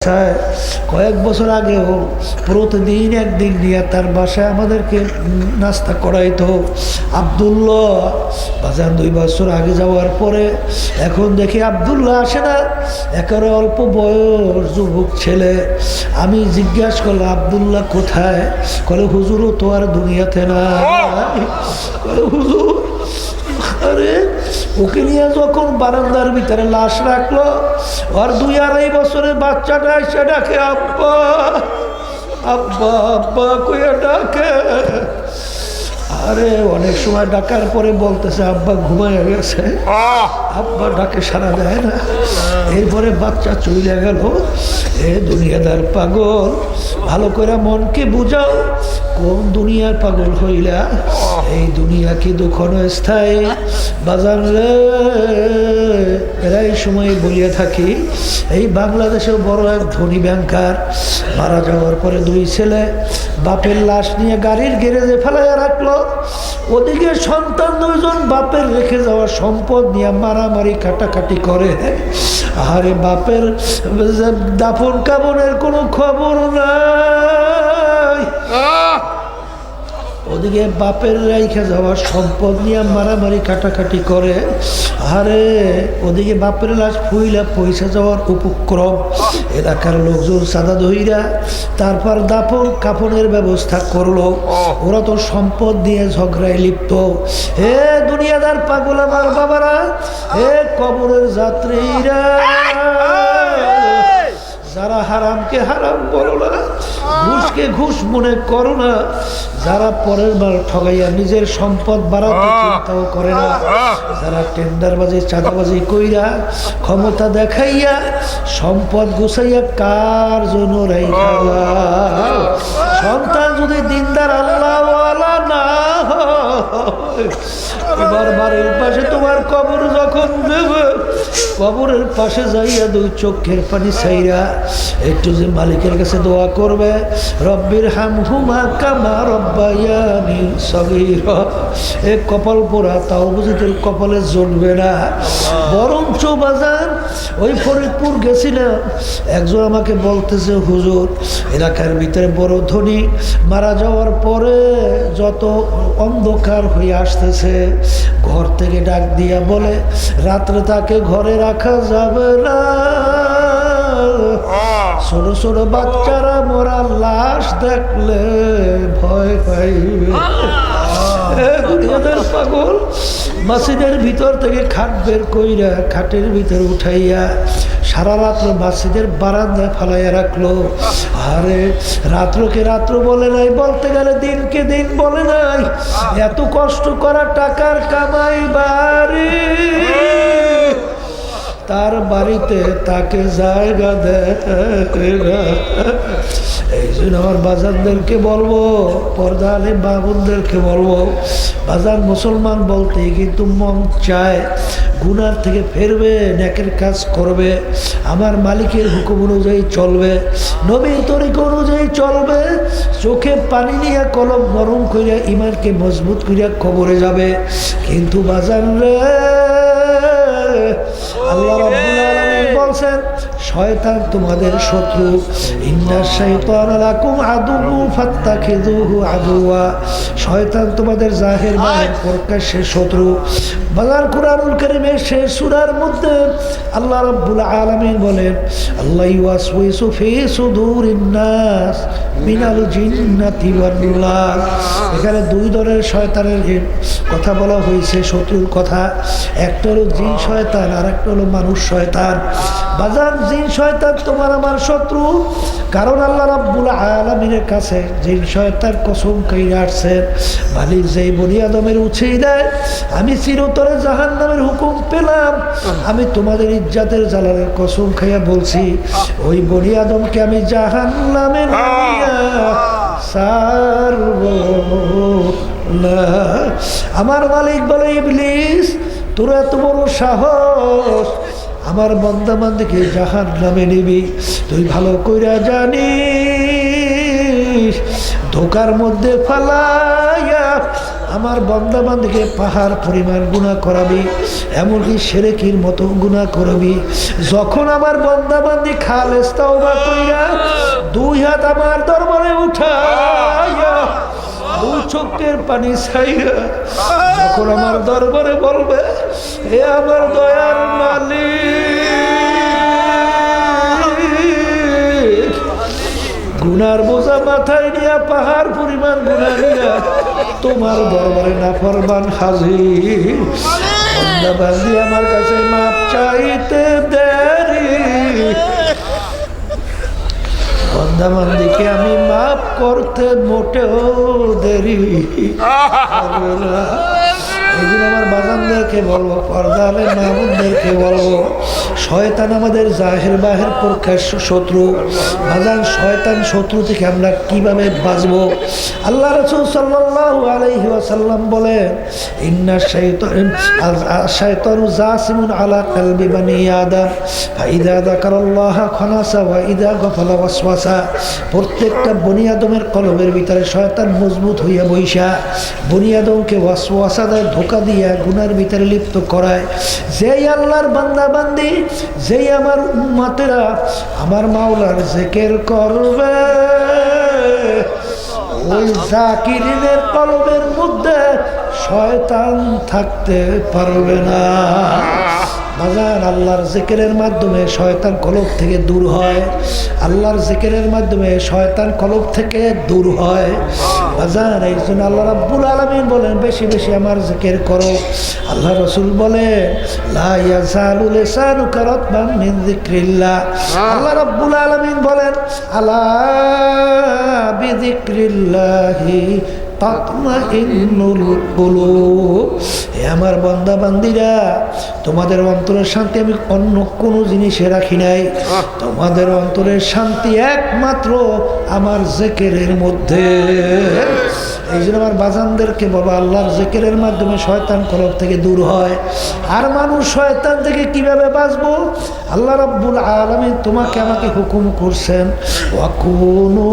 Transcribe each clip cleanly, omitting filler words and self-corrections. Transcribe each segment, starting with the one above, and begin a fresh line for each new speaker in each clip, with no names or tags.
কয়েক বছর আগেও প্রতিদিন একদিন নিয়ে তার বাসায় আমাদেরকে নাস্তা করাইতো। আব্দুল্লাহ বাজার 2 বছর আগে যাওয়ার পরে এখন দেখি আব্দুল্লাহ আসে না, একেবারে অল্প বয়স যুবক ছেলে। আমি জিজ্ঞাসা করলাম আব্দুল্লাহ কোথায়? বলে হুজুরও তো আর দুনিয়াতে না। বলে হুজুর, আরে ওকে নিয়ে যখন বারান্দার ভিতরে লাশ রাখলো, আর 2-2.5 বছরের বাচ্চাটা এসে ডাকে আব্বা আব্বা আব্বা কইয়া ডাকে। আরে অনেক সময় ডাকার পরে বলতেছে আব্বা ঘুমাইয়া গেছে, আব্বা ডাকে সারা দেয় না। এরপরে বাচ্চা চলে গেল। এ দুনিয়াদার পাগল, ভালো করে মনকে বুঝাও কোন দুনিয়ার পাগল হইলা। এই দুনিয়া কি দুঃখনো স্থায়ী বাজার রে। প্রায় সময় বলিয়া থাকি, এই বাংলাদেশের বড় এক ধনী ব্যাংকার মারা যাওয়ার পরে 2 ছেলে বাপের লাশ নিয়ে গাড়ির গ্যারেজে ফেলাইয়া রাখলো। ওদিকে সন্তান 2 জন বাপের রেখে যাওয়া সম্পদ নিয়ে মারামারি কাটাকাটি করে। আরে বাপের দাফন কাফনের কোনো খবর নাই। ওদিকে বাপের রেখে যাওয়া সম্পদ নিয়ে মারামারি কাটাকাটি করে। আরে ওদিকে বাপের লাশ ফুইলা পয়সা যাওয়ার উপক্রম। এলাকার লোকজন সাদা ধইরা তারপর দাফন কাফনের ব্যবস্থা করলো। ওরা তো সম্পদ দিয়ে ঝগড়ায় লিপ্ত। হে দুনিয়াদার পাগল আমার বাবারা, হে কবরের যাত্রীরা, যারা হারামকে হারাম বলো না, ঘুষকে ঘুষ মনে করো না, যারা পরের বার ঠগাইয়া নিজের সম্পদ বাড়াতে চিন্তাও করে না, যারা টেন্ডারবাজি চাঁদাবাজি কইরা ক্ষমতা দেখাইয়া সম্পদ গুছাইয়া কার জন্য রাইখা সন্তান যদি দিনদার আল্লাহওয়ালা না হয়, তোমার বাড়ির পাশে তোমার কবর যখন দেবে, কবরের পাশে যাইয়া 2 চোখের পানি ছাইরা একটু যে মালিকের কাছে দোয়া করবে, রব্বির হামহুমা কামা রব্বায়ানি সগীরা। এ কপাল পোড়া, তাও বুঝি তোর কপালে জ্বলবে না। বরঞ্চ বাজার ওই ফরিদপুর গেছিলাম, একজন আমাকে বলতেছে হুজুর এলাকার ভিতরে বড় ধনী মারা যাওয়ার পরে যত অন্ধকার হয়ে আসতেছে, ঘর থেকে ডাক দিয়া বলে রাত্রে তাকে ঘরে রাখা যাবে না, ছোট ছোট বাচ্চারা মরা লাশ দেখলে ভয় পাইবে। পাগল মসজিদের ভিতর থেকে খাট বের কইরা খাটের ভিতরে উঠাইয়া সারা রাত্র মসজিদের বারান্দায় ফালাইয়া রাখলো। আরে রাত্রকে রাত্র বলে নাই, বলতে গেলে দিনকে দিন বলে নাই। এত কষ্ট করা টাকার কামাই বাড়ি, তার বাড়িতে তাকে জায়গা দেয়। এই জন্য আমার বাজারদেরকে বলবো, পর্দা আলে বাবুনদেরকে বলবো, বাজার মুসলমান বলতে কিন্তু মন চায় গুনার থেকে ফেরবে, নেকের কাজ করবে, আমার মালিকের হুকুম অনুযায়ী চলবে, নবীর তরিকা অনুযায়ী চলবে, চোখে পানি নিয়ে কলম নরম করিয়া ইমানকে মজবুত করিয়া কবরে যাবে। কিন্তু বাজার রে, আল্লাহ রাব্বুল আলামিন বলছেন শয়তান তোমাদের শত্রু, ইন্নাশ শাইতানা লাকুম আদুউন ফাত্তাখিযুহু আদুওয়া। শয়তান তোমাদের জাহির বাহির প্রকাশ্যে শত্রু। বাজার কুরআনুল কারীমের শেষ সূরার মধ্যে আল্লাহ রাব্বুল আলামিন বলেন আল্লাহ ইউওয়াসওয়িসু ফি সুদুরিন নাস মিনাল জিন্নাতি ওয়ান নাস। এখানে 2 ধরনের শয়তানের কথা বলা হয়েছে, শত্রুর কথা। একটা হলো জিন শয়তান, আর একটা হলো মানুষ শয়তান। বাজার জিন শয়তান তোমার আমার শত্রু, কারণ আল্লাহ রাব্বুল আলামিনের কাছে জিন শয়তান কসম কইরা আসছেন, মালিক যেই বনি আদমের উঠিয়ে দেয়, আমি চিরতরে জাহান্নামের হুকুম পেলাম, আমি তোমাদের ইজ্জতের জালালের কসম খাইয়া বলছি ওই বনি আদমকে আমি জাহান্নামে নামিয়া সারব না। আমার মালিক বলে ইবলিস তোর এত বড় সাহস, আমার বান্দা বান্দাকে জাহান্নামে নিবি? তুই ভালো কইরা জানিস ধোকার মধ্যে ফালাইয়া আমার বান্দা বান্দীকে পাহাড় পরিমাণ গুনাহ করাবি, এমনকি শিরকের মতো গুনাহ করবি। যখন আমার বান্দা বান্দী খালেস তাওবা কইরা দুই হাত আমার দরবারে উঠাইয়া দুই চোখের পানি ছাইরা যখন আমার দরবারে বলবে, হে আমার দয়ার মালিক, গুনার বোঝা মাথায় নিয়া পাহাড় পরিমাণ গুনাহ নিয়া তোমার দরবারে নাফরমান হাজির, বান্দা বান্দী আমার কাছে মাপ চাইতে দেরি, বান্দা বান্দীকে আমি মাফ করতে মোটেও দেরি হবে না। এই জন্য আমার বাজানদেরকে বলবো, পর্দালে মাহমুদদেরকে বলবো, শয়তান আমাদের জাহের বাহের প্রকাশ্য শত্রু। বাজান শয়তান শত্রু থেকে আমরা কিভাবে বাঁচবো? আল্লাহ রাসূল সাল্লাল্লাহু আলাইহি ওয়াসাল্লাম বলেন, ইন্না শাইতানু জাসিমুন আলা কলবি বানি আদম ফাইদা যাকারাল্লাহা খানাসা ওয়া ইদা গাফালা ওয়াসওয়াসা। প্রত্যেকটা বনি আদমের কলবের ভিতরে শয়তান মজবুত হইয়া বইসা বনি আদমকে ওয়াসওয়াসা দেয়, ধোঁকা দিয়া গুনার ভিতরে লিপ্ত করায়। যেই আল্লাহর বান্দা বান্দি, যেই আমার উম্মতেরা আমার মাওলার জিকির করবে, ওই জাকিরিনের কলবের মধ্যে শয়তান থাকতে পারবে না। বাজার আল্লাহর জিকিরের মাধ্যমে শয়তান কলব থেকে দূর হয়, আল্লাহর জিকিরের মাধ্যমে শয়তান কলব থেকে দূর হয়। বাজার এই জন্য আল্লাহ রাব্বুল আলামিন বলেন, বেশি বেশি আমার জিকির করো। আল্লাহ রাসূল বলেন, লা ইয়াজালু লিসানুকা রাতবান মিন যিকরিল্লাহ। আল্লাহ রাব্বুল আলামিন বলেন, আলা বিযিকরিল্লাহি তাতমাইন্নুল কুলুব। হে আমার বান্দা বান্দিরা, তোমাদের অন্তরের শান্তি আমি অন্য কোনো জিনিসে রাখি নাই। তোমাদের অন্তরের শান্তি একমাত্র আমার জিকিরের মধ্যে। এই জন্য আমার বাজানদেরকে বাবা, আল্লাহর জিকিরের মাধ্যমে শয়তান কলব থেকে দূর হয়। আর মানুষ শয়তান থেকে কিভাবে বাঁচবো? আল্লাহ রাব্বুল আলামিন তোমাকে আমাকে হুকুম করছেন, ওয়াকুনু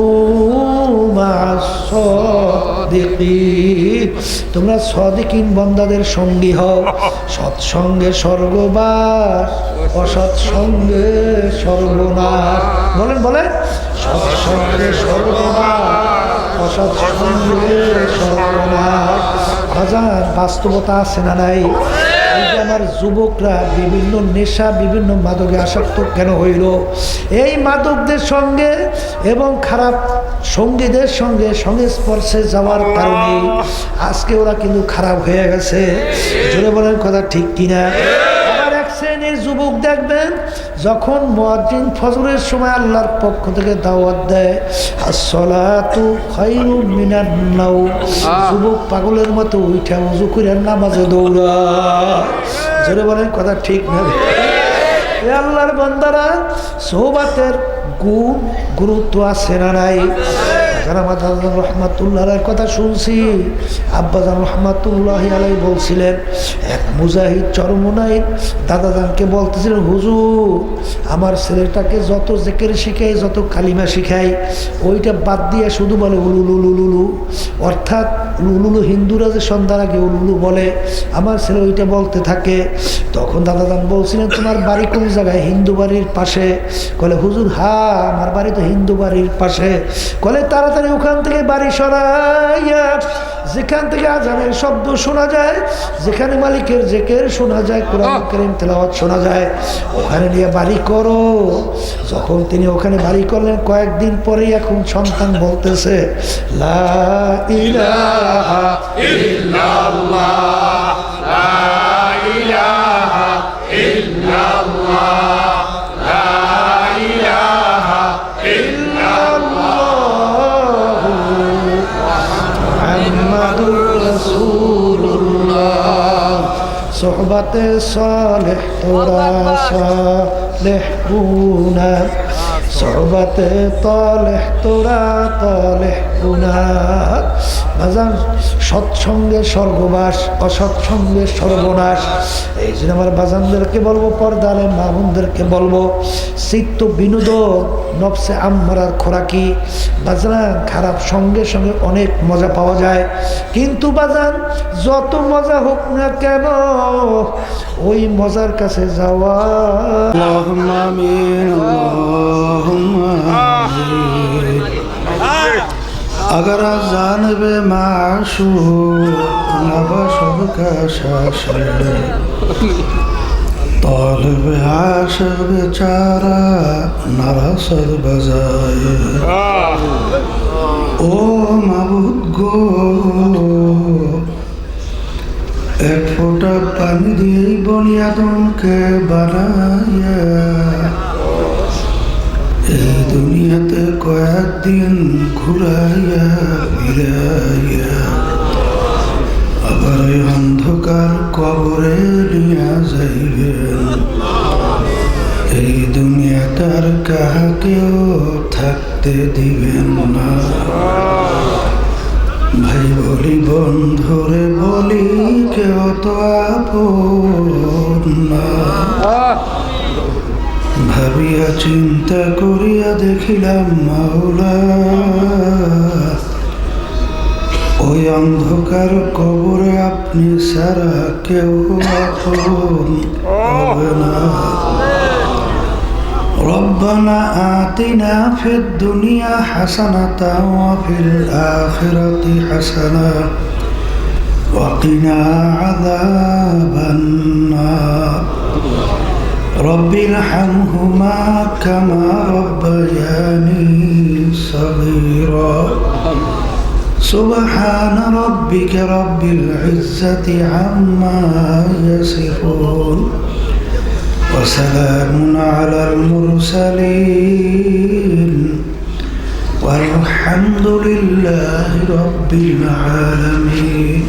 মা'আস সাদিকিন। তোমরা সাদিকিন বান্দাদের সঙ্গী হও। সৎসঙ্গে স্বর্গবাস, অসৎসঙ্গে সর্বনাশ। বলেন বলেন, সৎসঙ্গে স্বর্গবাস, অসৎসঙ্গে সর্বনাশ। বাজার বাস্তবতা আছে না নাই? এই যে আমার যুবকরা বিভিন্ন নেশা, বিভিন্ন মাদকে আসক্ত কেন হইল? এই মাদকদের সঙ্গে এবং খারাপ সঙ্গীদের সঙ্গে সংস্পর্শে যাওয়ার কারণে আজকে ওরা কিন্তু খারাপ হয়ে গেছে। জোরে বলেন কথা ঠিক কিনা? আবার এক শ্রেণীর যুবক দেখবেন, যখন মুয়াজ্জিন ফজরের সময় আল্লাহর পক্ষ থেকে দাওয়াত দেয়, আসসালাতু খায়রুম মিনান নাওম, যুবক পাগলের মতো উঠা ওযু করে নামাজে দৌড়ায়। জোরে বলেন কথা ঠিক না? এ আল্লাহর বান্দারা, সোহবাতের গুরুত্ব আছে না নাই? আমার দাদা রহমাতুল্লাহর কথা শুনছি, আব্বাজান রহমাতুল্লাহ আলাই বলছিলেন, এক মুজাহিদ চরমনাই দাদাজানকে বলতেছিলেন, হুজুর আমার ছেলেটাকে যত জিকির শিখাই, যত কালিমা শিখাই, ওইটা বাদ দিয়ে শুধু বলে উলুলুলুলুলু, অর্থাৎ উলুলুলু হিন্দুরা যে সন্ধ্যার আগে উলুলু বলে, আমার ছেলে ওইটা বলতে থাকে। তখন দাদাজান বলছিলেন, তোমার বাড়ি কোন জায়গায়? হিন্দু বাড়ির পাশে। বলে হুজুর হ্যাঁ, আমার বাড়ি তো হিন্দু বাড়ির পাশে। বলে তাড়াতাড়ি ওখান থেকে বাড়ি সরাইয়া যেখান থেকে আজানের শব্দ শোনা যায়, যেখানে মালিকের জিকির শোনা যায়, কোরআন কারীম তেলাওয়াত শোনা যায়, ওখানে নিয়ে বাড়ি করো। যখন তিনি ওখানে বাড়ি করলেন, কয়েকদিন পরেই এখন সন্তান বলতেছে, লা ইলাহা ইল্লাল্লাহ, লা ইলাহা ইল্লাল্লাহ, লা ইলাহা ইল্লাল্লাহ, মুহাম্মাদুর রাসূলুল্লাহ। সোহবাতে সালেহ তোরা সালেহ গুনা, সোহবাতে তালেহ তোরা তালেহ গুনা। বাজান সৎসঙ্গে স্বর্গবাস, অসৎসঙ্গে সর্বনাশ। এই জন্য আমার বাজানদেরকে বলবো, পর্দারে মা বোনদেরকে বলবো, চিত্ত বিনোদন নফসে আম্মারার খোরাকি। বাজান খারাপ সঙ্গে সঙ্গে অনেক মজা পাওয়া যায়, কিন্তু বাজান যত মজা হোক না কেন ওই মজার কাছে যাওয়া।
আল্লাহুম্মা আমিন, আল্লাহুম্মা আমিন। अगर जानब माशूक नबा सबका शाशर तालिब आशिक बेचारा नरसद बजाए। ओ माबूद गो एक फोटा पानी दिए बुनियादों के बनाया। এই দুনিয়াতে কয়েকদিন ঘুরাইয়া ফিরাইয়া আবার ওই অন্ধকার কবরে নিয়ে যাইবেন। এই দুনিয়াটার কাহাকেও থাকতে দিবেন না। ভাই বলি বন্ধুরে বলি কেউ তো আপন না। ভাবিয়া চিন্তা করিয়া দেখিলাম মাওলা ওই অন্ধকার কবরে আপনি সারা কেউ আপন হবে না। রব্বানা আতিনা ফিদ দুনিয়া হাসানাতাও ওয়া ফিল আখিরাতি হাসানা ওয়া কিনা আযাবান নার। رب ارحمهما كما ربياني صغيرا سبحان ربك رب العزة عما يصفون وسلام على المرسلين والحمد لله رب العالمين।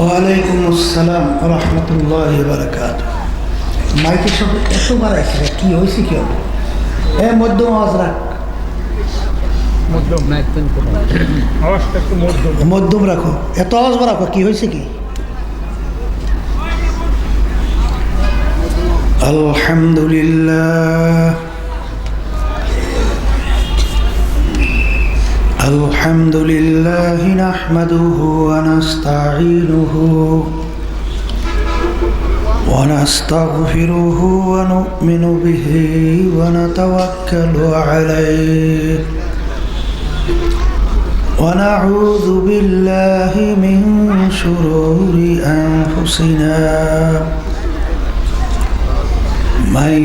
ওয়ালাইকুম আসসালাম রহমতুল্লাহ বারাকাতুহু। মাইকের সব এতবার আছে, কি হয়েছে কি হবে? মধ্যম আওয়াজ রাখ, মধ্যম রাখো, এত আওয়াজ রাখো, কি হয়েছে কি? আলহামদুলিল্লাহ الحمد لله نحمده ونستعينه ونستغفره ونؤمن به ونتوكل عليه ونعوذ بالله من شرور أنفسنا من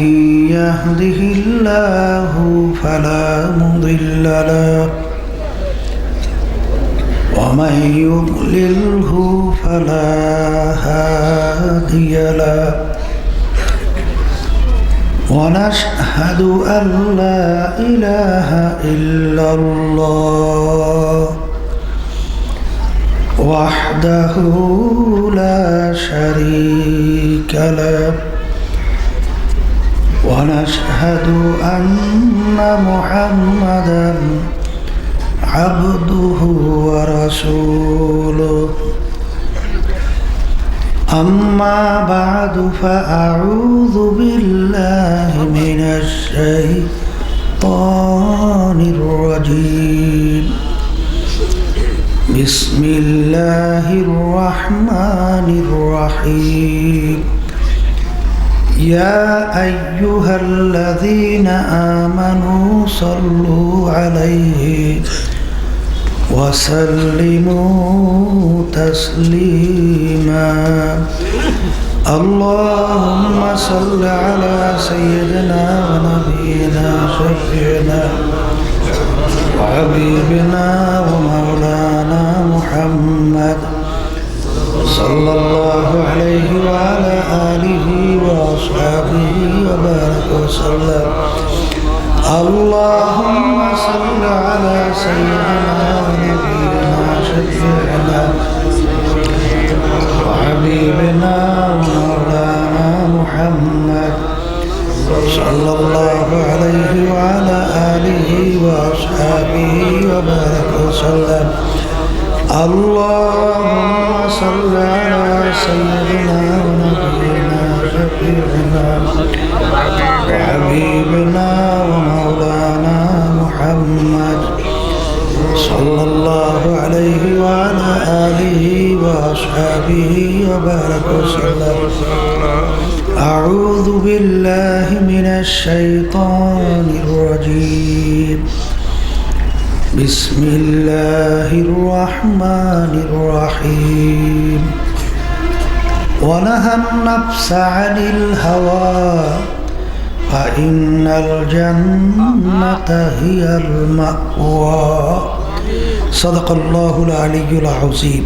يهده الله فلا مضل له ومن يضلله فلا هادي له ونشهد أن لا إله إلا الله وحده لا شريك له ونشهد أن محمدًا عبده ورسوله أما بعد فأعوذ بالله من الشيطان الرجيم بسم الله الرحمن الرحيم يا أيها الذين آمنوا صلوا عليه وسلموا تسليما اللهم صل على سيدنا ونبينا شفيعنا وحبيبنا ومولانا محمد صلى الله عليه وعلى آله وأصحابه وبارك وسلم اللهم صل على سيدنا ونبينا شفيعنا وحبيبنا ومولانا محمد
সাল্লাল্লাহু আলাইহি ওয়া আলা আলিহি ওয়া আসহাবিহি ওয়া বারাকা ওয়া সাল্লাম اللهم صل على سيدنا ونبينا شفيعنا وحبيبنا ومولانا محمد صلى الله عليه وعلى آله وأصحابه وبارك وسلم أعوذ بالله من الشيطان الرجيم بسم الله الرحمن الرحيم ونهى النفس عن الهوى فإن الجنة هي المأوى صدق الله العلي العظيم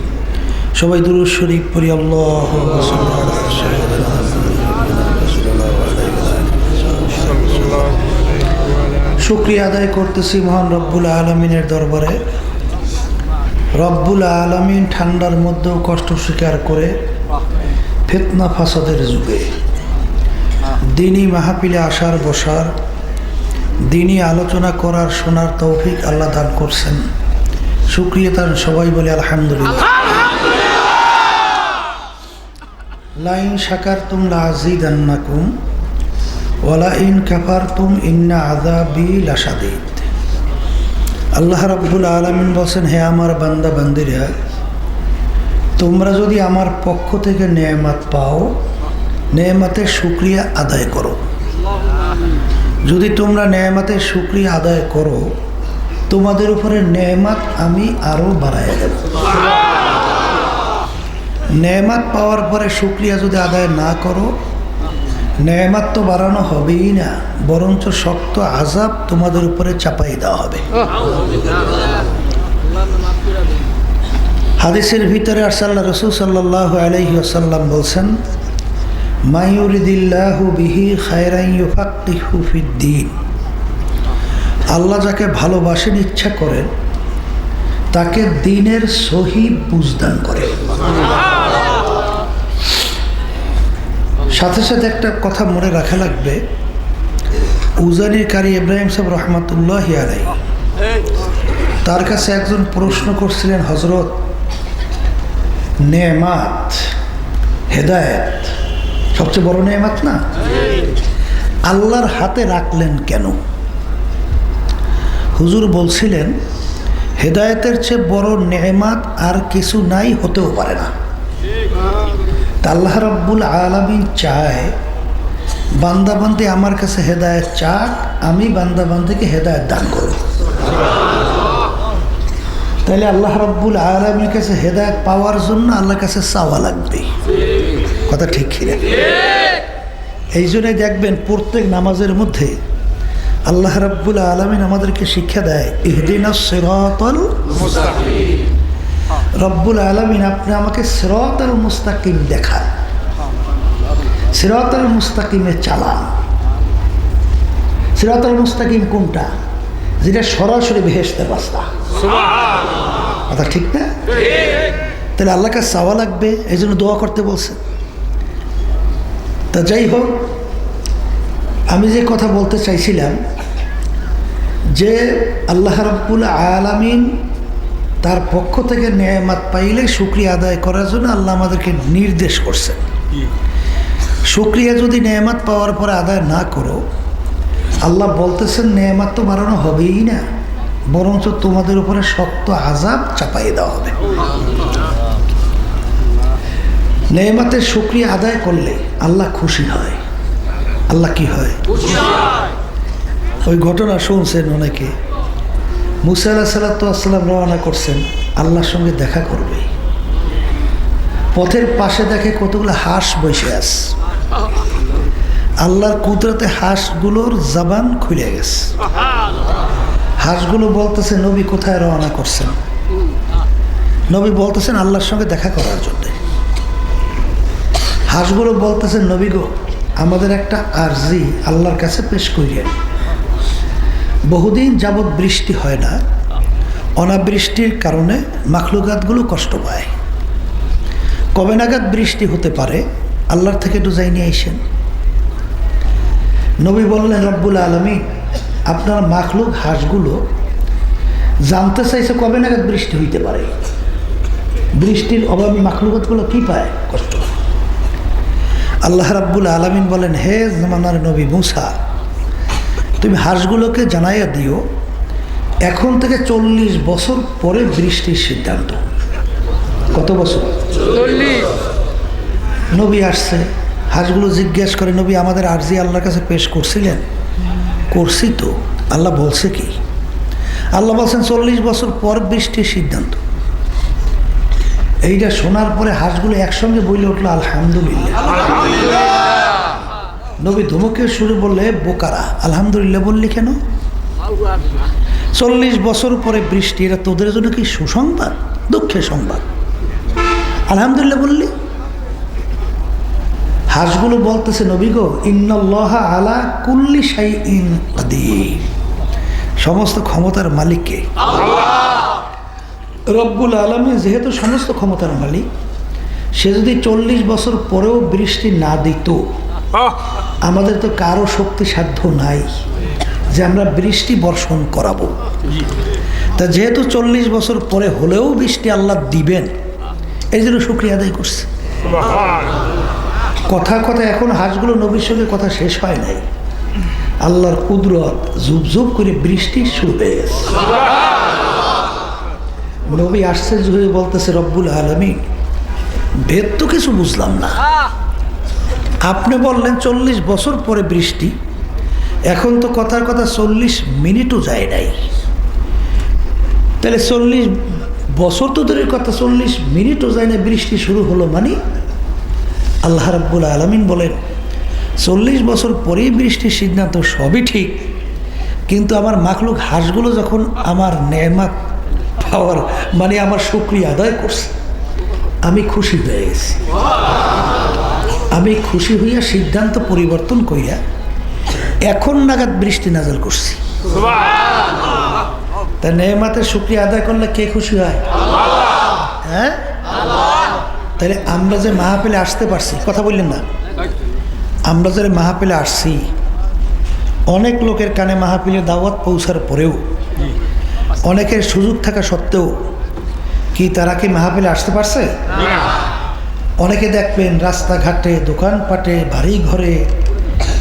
সবাই দুরূদ শরীফ পড়ি আল্লাহুম্মা সাল্লি আলা সাইয়্যিদিনা শুকরিয়া আদায় করতেছি মহান রব্বুল আলামিনের দরবারে। রব্বুল আলামিন ঠান্ডার মধ্যেও কষ্ট স্বীকার করে ফিতনা ফাসাদের যুগে দিনী মাহফিলে আসার বসার, দিনী আলোচনা করার শোনার তৌফিক আল্লাহ দান করছেন। শুকরিয়া তার সবাই বলে আলহামদুলিল্লাহ। লাইন শাকারতুম লাযিদান্নাকুম ওয়ালা ইন কাফারতুম ইন্না আযাবি লাশাদীদ। আল্লাহ রাব্বুল আলামিন বলেন, হে আমার বান্দা বান্দিরা, তোমরা যদি আমার পক্ষ থেকে নেয়ামত পাও, নেয়ামতের শুকরিয়া আদায় করো। যদি তোমরা নেয়ামতের শুকরিয়া আদায় করো, তোমাদের উপরে নেয়ামত আমি আরো বাড়ায় দেব। নেয়ামত পাওয়ার পরে শুকরিয়া যদি আদায় না করো, নেয়ামত তো বাড়ানো হবেই না, বরঞ্চ শক্ত আযাব তোমাদের উপরে চাপাই দেওয়া হবে। হাদিসের ভিতরে আল্লাহ রাসূল সাল্লাল্লাহু আলাইহি ওয়াসাল্লাম বলছেন, মা ইউরিদিল্লাহু বিহি খায়রান ইউফাক্কিহু ফিদ্দীন। আল্লাহ যাকে ভালোবাসেন, ইচ্ছা করেন, তাকে দ্বীনের সহি বুঝদান করে। সাথে সাথে একটা কথা মনে রাখা লাগবে, উজানির কারি ইব্রাহিম সাহেব রহমাতুল্লাহি আলাইহি, তার কাছে একজন প্রশ্ন করছিলেন, হযরত, নেয়ামত, হেদায়েত সবচেয়ে বড় নেয়ামত না? আল্লাহর হাতে রাখলেন কেন? হুজুর বলছিলেন, হেদায়েতের চেয়ে বড় নেয়ামত আর কিছু নাই, হতেও পারে না। আল্লাহ রাব্বুল আলামিন চায় বান্দাবান্দি আমার কাছে হেদায়েত চাক, আমি বান্দাবান্দিকে হেদায়েত দান করব। তাহলে আল্লাহ রাব্বুল আলামিনের কাছে হেদায়েত পাওয়ার জন্য আল্লাহর কাছে চাওয়া লাগবে। কথা ঠিক কিনা? এই জন্যই দেখবেন প্রত্যেক নামাজের মধ্যে আল্লাহ রাব্বুল আলামিন আমাদেরকে শিক্ষা দেয়, ইহদিনাস সিরাতাল মুস্তাকিম। রব্বুল আলামিন আপনি আমাকে সিরাতাল মুস্তাকিম দেখান, সিরাতাল মুস্তাকিমে চালান। সিরাতাল মুস্তাকিম কোনটা? যেটা সরাসরি বেহেশতের রাস্তা। কথা ঠিক না? তাহলে আল্লাহর কাছে চাওয়া লাগবে, এই জন্য দোয়া করতে বলছে। তা যাই হোক, আমি যে কথা বলতে চাইছিলাম যে আল্লাহ রাব্বুল আলামিন তার পক্ষ থেকে নেয়ামত পাইলে শুকরিয়া আদায় করার জন্য আল্লাহ আমাদেরকে নির্দেশ করছেন। শুকরিয়া যদি নেয়ামত পাওয়ার পরে আদায় না করো, আল্লাহ বলতেছেন নেয়ামত তো বাড়ানো হবেই না, বরঞ্চ তোমাদের উপরে শক্ত আযাব চাপাই দেওয়া হবে। নেয়ামতের শুকরিয়া আদায় করলে আল্লাহ খুশি হয়। আল্লাহ কি হয়? ওই ঘটনা শুনছেন অনেকে, মুসা আলাইহিস সালাম রওনা করছেন আল্লাহর সঙ্গে দেখা করবে। পথের পাশে দেখে কতগুলো হাঁস বসে আছে। আল্লাহর কুদরতে হাঁসগুলোর জবান খুলে গেছে। হাঁসগুলো বলতেছে, নবী কোথায় রওনা করছেন? নবী বলতেছেন আল্লাহর সঙ্গে দেখা করার জন্য। হাঁসগুলো বলতেছেন, নবী গো, আমাদের একটা আরজি আল্লাহর কাছে পেশ করিয়েন। বহুদিন যাবৎ বৃষ্টি হয় না, অনাবৃষ্টির কারণে মাখলুকাতগুলো কষ্ট পায়। কবে নাগাদ বৃষ্টি হতে পারে, আল্লাহর থেকে একটু যাই নিয়ে আইসেন।
নবী বললেন রব্বুল আলামিন আপনার মাখলুক হাঁসগুলো জানতে চাইছে কবে নাগাদ বৃষ্টি হইতে পারে। বৃষ্টির অভাবে মাখলুকাতগুলো কি পায়? কষ্ট। আল্লাহ রাব্বুল আলামিন বলেন, হে জামানার নবী মুসা, তুমি হাঁসগুলোকে জানাইয়া দিও এখন থেকে 40 বছর পরে বৃষ্টির সিদ্ধান্ত। কত বছর?
40।
নবী আসছে, হাঁসগুলো জিজ্ঞেস করে, নবী আমাদের আরজি আল্লাহর কাছে পেশ করছিলেন? করছি তো। আল্লাহ বলছে কি? আল্লাহ বলছেন 40 বছর পর বৃষ্টির সিদ্ধান্ত। এইটা শোনার পরে হাঁসগুলো একসঙ্গে বলে উঠলো আলহামদুলিল্লাহ। নবী ধমকে সুরে বললে, বোকারা, আলহামদুলিল্লাহ বললি কেন? 40 বছর পরে বৃষ্টি, এটা তোদের জন্য কি সুসংবাদ দুঃখের সংবাদ? আলহামদুলিল্লাহ বললি। হাঁসগুলো বলতেছে, নবী গো, ইন্নাল্লাহা আলা কুল্লি শাইইন কাদির, সমস্ত ক্ষমতার মালিককে রব্বুল আলামিন যেহেতু সমস্ত ক্ষমতার মালিক, সে যদি 40 বছর পরেও বৃষ্টি না দিত, আমাদের তো কারো শক্তি সাধ্য নাই যে আমরা বৃষ্টি বর্ষণ করাবো। তা যেহেতু 40 বছর পরে হলেও বৃষ্টি আল্লাহ দিবেন, এই জন্য শুকরিয়া আদায় করছে। কথা কথা এখন হাঁসগুলো নবীর সঙ্গে কথা শেষ হয় নাই, আল্লাহর কুদরত ঝুপ ঝুপ করে বৃষ্টি শুরু হয়ে গেছে। নবী আশ্চর্য হয়ে বলতেছে, রব্বুল আলামিন ভেদ তো কিছু বুঝলাম না। আপনি বললেন 40 বছর পরে বৃষ্টি, এখন তো কথার কথা 40 মিনিটও যায় নাই। তাহলে 40 বছর তো দূরের কথা, 40 মিনিটও যায় না, বৃষ্টি শুরু হলো মানে? আল্লাহ রাব্বুল আলামিন বলেন 40 বছর পরেই বৃষ্টির সিদ্ধান্ত, সবই ঠিক, কিন্তু আমার মাখলুক হাঁসগুলো যখন আমার নেয়ামত পাওয়ার মানে আমার শুকরিয়া আদায় করছে, আমি খুশি হয়ে গেছি। আমি খুশি হইয়া সিদ্ধান্ত পরিবর্তন করিয়া এখন নাগাদ বৃষ্টি নাজল করছি। তা নেয়ামতের শুকরিয়া আদায় করলে কে খুশি হয়? হ্যাঁ, তাহলে আমরা যে মাহফিলে আসতে পারছি, কথা বললেন না, আমরা যে মাহফিলে আসছি, অনেক লোকের কানে মাহফিলের দাওয়াত পৌঁছার পরেও, অনেকের সুযোগ থাকা সত্ত্বেও কি তারা কি মাহফিলে আসতে পারছে? অনেকে দেখবেন রাস্তাঘাটে, দোকানপাটে, বাড়ি ঘরে,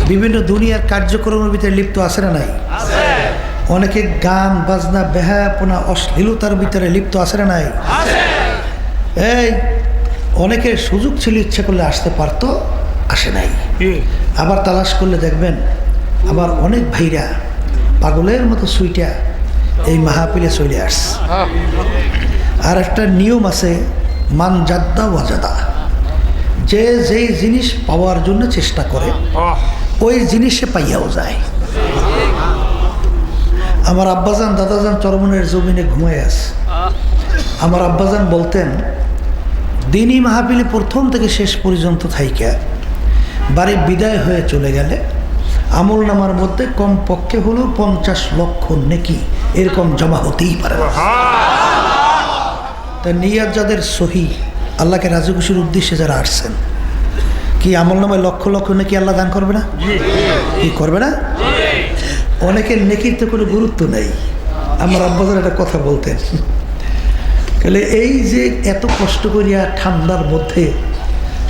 বিভিন্ন দুনিয়ার কার্যক্রমের ভিতরে লিপ্ত আছে না নাই? অনেকে গান বাজনা, বেহায়াপনা, অশ্লীলতার ভিতরে লিপ্ত আছে না নাই? এই অনেকের সুযোগ ছিল, ইচ্ছে করলে আসতে পারতো, আসে নাই। আবার তালাশ করলে দেখবেন আবার অনেক ভাইরা পাগলের মতো সুইটা এই মাহফিলে চলে আসছে। আর একটা নিয়ম আছে, মান জাদ্দা ওয়াজাদা, যে যেই জিনিস পাওয়ার জন্য চেষ্টা করে ওই জিনিসে পাইয়াও যায়। আমার আব্বাজান দাদাজান চরমনের জমিনে ঘুমায় আছে। আমার আব্বাজান বলতেন, দিনই মাহফিলে প্রথম থেকে শেষ পর্যন্ত থাইকা বাড়ি বিদায় হয়ে চলে গেলে আমল নামার মধ্যে কমপক্ষে হলেও 50 লক্ষ নেকি এরকম জমা হতেই পারে। তা নিয়াত যাদের সহি, আল্লাহকে রাজি খুশির উদ্দেশ্যে যারা আসছেন, কি আমল নামায় লক্ষ লক্ষ নেকি আল্লাহ দান করবে না? কি করবে না? অনেকের নেকির তো কোনো গুরুত্ব নেই। আমার আব্বাজান একটা কথা বলতেন, তাহলে এই যে এত কষ্ট করিয়া ঠান্ডার মধ্যে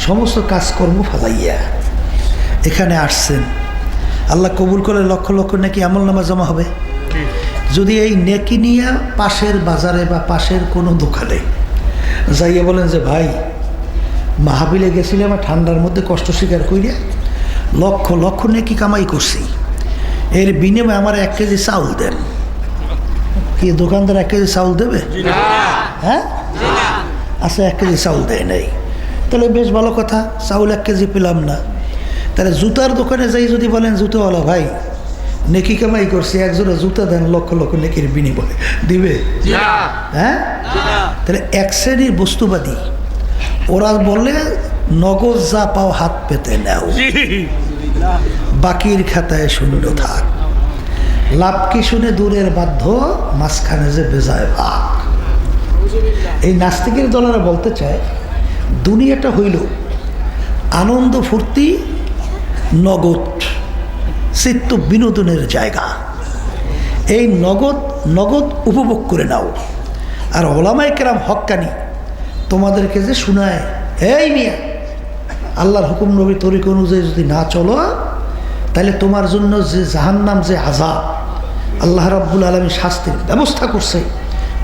সমস্ত কাজকর্ম ফালাইয়া এখানে আসছেন, আল্লাহ কবুল করে লক্ষ লক্ষ নেকি আমল নামা জমা হবে। যদি এই নেকি নিয়ে পাশের বাজারে বা পাশের কোনো দোকানে যাইয়া বলেন যে ভাই মাহফিলে গেছিলাম ঠান্ডার মধ্যে কষ্ট স্বীকার করিয়া লক্ষ লক্ষ নেকি কামাই করছি, এর বিনিময়ে আমার 1 কেজি চাউল দেন, কি দোকানদার 1 কেজি চাউল দেবে? হ্যাঁ, আচ্ছা 1 কেজি চাউল দেয় নাই, তাহলে বেশ ভালো কথা, চাউল 1 কেজি পেলাম না। তাহলে জুতার দোকানে যাই যদি বলেন জুতোওয়ালা ভাই নেকি কামাই করছে, একজোড়া জুতা দেন, লক্ষ লক্ষ নেকির বিনিময়ে দিবে? হ্যাঁ, তাহলে এক শ্রেণীর বস্তুবাদী, ওরা বলে নগদ যা পাও হাত পেতে নাও, বাকির খাতায় শূন্য থাক, লাভ কি শুনে দূরের বাধ্য, মাঝখানে যে বেজায় ভাগ। এই নাস্তিকের দলেরা বলতে চায় দুনিয়াটা হইল আনন্দ ফুর্তি, নগদ চিত্ত বিনোদনের জায়গা। এই নগদ নগদ উপভোগ করে নাও। আর ওলামায়ে কেরাম হক্কানি তোমাদেরকে যে শোনায়, এই মিয়া আল্লাহর হুকুম নবী তরিক অনুযায়ী যদি না চলো, তাহলে তোমার জন্য যে জাহান্নাম, যে আযাব আল্লাহ রাব্বুল আলামিন শাস্তির ব্যবস্থা করছে,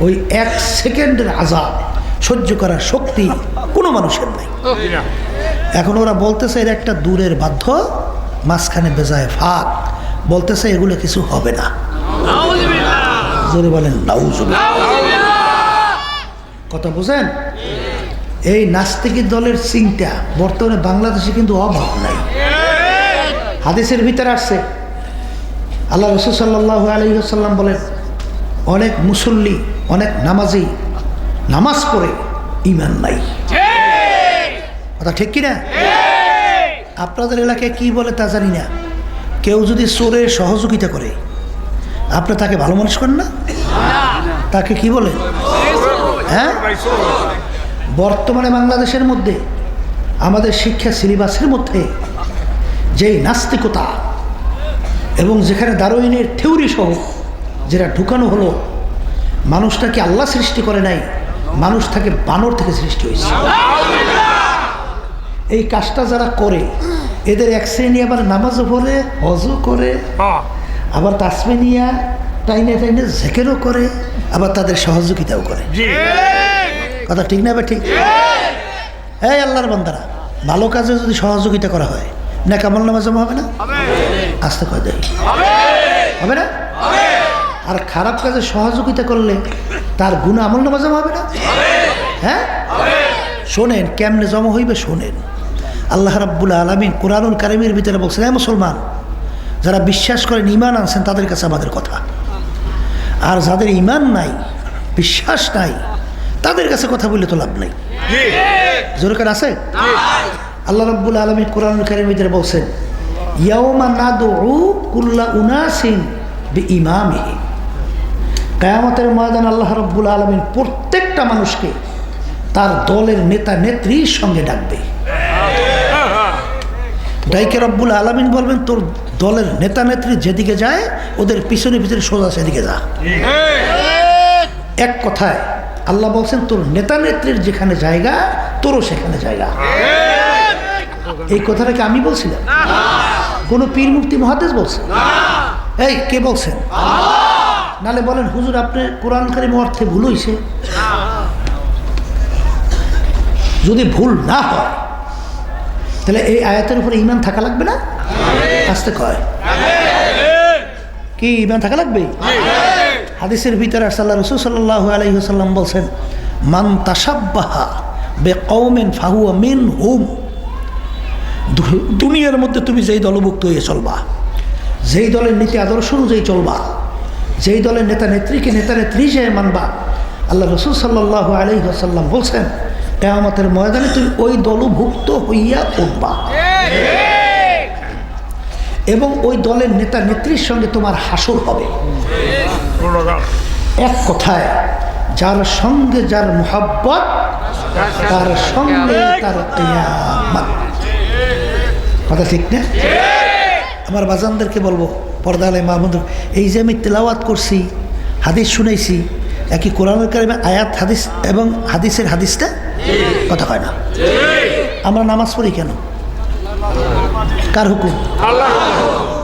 ওই 1 সেকেন্ডের আযাব সহ্য করার শক্তি কোনো মানুষের নাই। এখন ওরা বলতেছে এর একটা দূরের বাধ্য, মাঝখানে বেজায় ফাঁক, বলতেছে এগুলো কিছু হবে না। জোরে বলেন নাউজুবিল্লাহ। কথা বুঝেন? এই নাস্তিক দলের চিন্তা বর্তমানে বাংলাদেশে কিন্তু অভাব নাই। হাদিসের ভিতরে আসছে, আল্লাহ রাসূল সাল্লাল্লাহু আলাইহি ওয়াসাল্লাম বলেন, অনেক মুসল্লি, অনেক নামাজি নামাজ পড়ে ঈমান নাই। কথা ঠিক কিনা? আপনাদের এলাকায় কি বলে তা জানি না, কেউ যদি চোরের সহযোগিতা করে আপনি তাকে ভালো মানুষ করেন না? তাকে কি বলেন? হ্যাঁ, বর্তমানে বাংলাদেশের মধ্যে আমাদের শিক্ষা সিলেবাসের মধ্যে যেই নাস্তিকতা এবং যেখানে দারুইনের থিওরি সহ যেটা ঢুকানো হলো, মানুষটাকে আল্লাহ সৃষ্টি করে নাই, মানুষ থাকে বানর থেকে সৃষ্টি হয়েছে। এই কাজটা যারা করে, এদের এক শ্রেণী আবার নামাজও পড়ে, হজও করে, আবার তাসবিহ নিয়া টাইনে টাইনে জিকিরও করে, আবার তাদের সহযোগিতাও করে। কথা ঠিক না? বা ঠিক? এই আল্লাহর বান্দারা, ভালো কাজে যদি সহযোগিতা করা হয় না আমল নামা জমা হবে না? আসতে কয় দেয় হবে না? আর খারাপ কাজে সহযোগিতা করলে তার গুণ আমল নামা জমা হবে না? হ্যাঁ, শোনেন কেমনে জমা হইবে শোনেন। আল্লাহ রাব্বুল আলামিন কুরআনুল কারীমের ভিতরে বলছেন, হে মুসলমান, যারা বিশ্বাস করেন, ঈমান আনছেন, তাদের কাছে আমাদের কথা। আর যাদের ঈমান নাই, বিশ্বাস নাই, তাদের কাছে কথা বললে তো লাভ নাই। জোরে করে আছে? আল্লাহ রাব্বুল আলামিন কুরআনুল কারীমের ভিতরে বলছেন, ইয়াউমা নাদউ কুল্লা উনাসিন বিইমামিহিম। কিয়ামতের ময়দানে আল্লাহ রাব্বুল আলামিন প্রত্যেকটা মানুষকে তার দলের নেতা নেত্রীর সঙ্গে ডাকবে। ডাইকে রব্বুল আলামিন বলবেন, তোর দলের নেতা নেত্রী যেদিকে যায়, ওদের পিছনে পিছনে সোজা সেদিকে যা। এক কথায় আল্লাহ বলছেন, তোর নেতা নেত্রীর যেখানে জায়গা, তোরও সেখানে জায়গা। এই কথাটাকে আমি বলছিলাম? কোন পীর মুফতি মুহাদ্দিস বলছে? এই কে বলছেন? নালে বলেন হুজুর আপনার কোরআন কারীম অর্থে ভুল হইছে। যদি ভুল না হয় তাহলে এই আয়াতের উপরে ঈমান থাকা লাগবে না? আসতে কয় কি ঈমান থাকা লাগবে? হাদিসের ভিতরে আল্লাহ রাসূল সাল্লাল্লাহু আলাইহি ওয়াসাল্লাম বলছেন, মান তাশাব্বাহা বিকওমিন ফাহুয়া মিনহুম। দুনিয়ার মধ্যে তুমি যেই দলভুক্ত হয়ে চলবা, যেই দলের নীতি আদর্শ অনুযায়ী চলবা, যেই দলের নেতা নেত্রীকে নেতা নেত্রী হিসেবে মানবা, আল্লাহ রাসূল সাল্লাল্লাহু আলাইহি ওয়াসাল্লাম বলছেন, কিয়ামতের ময়দানে তুমি ওই দলভুক্ত হইয়া উঠবা এবং ওই দলের নেতা নেত্রীর সঙ্গে তোমার হাসর হবে। এক কথায়, যার সঙ্গে যার মুহাব্বত, তার সঙ্গে তার কিয়ামত। কথা ঠিক না? আমার বাজানদেরকে বলবো, পর্দা আলে মা বন্ধু, এই যে আমি তেলাওয়াত করছি, হাদিস শুনাইছি, একই কোরআনুল কারীমের আয়াত হাদিস এবং হাদিসের হাদিসটা কথা হয় না। আমরা নামাজ পড়ি কেন? কার হুকুম?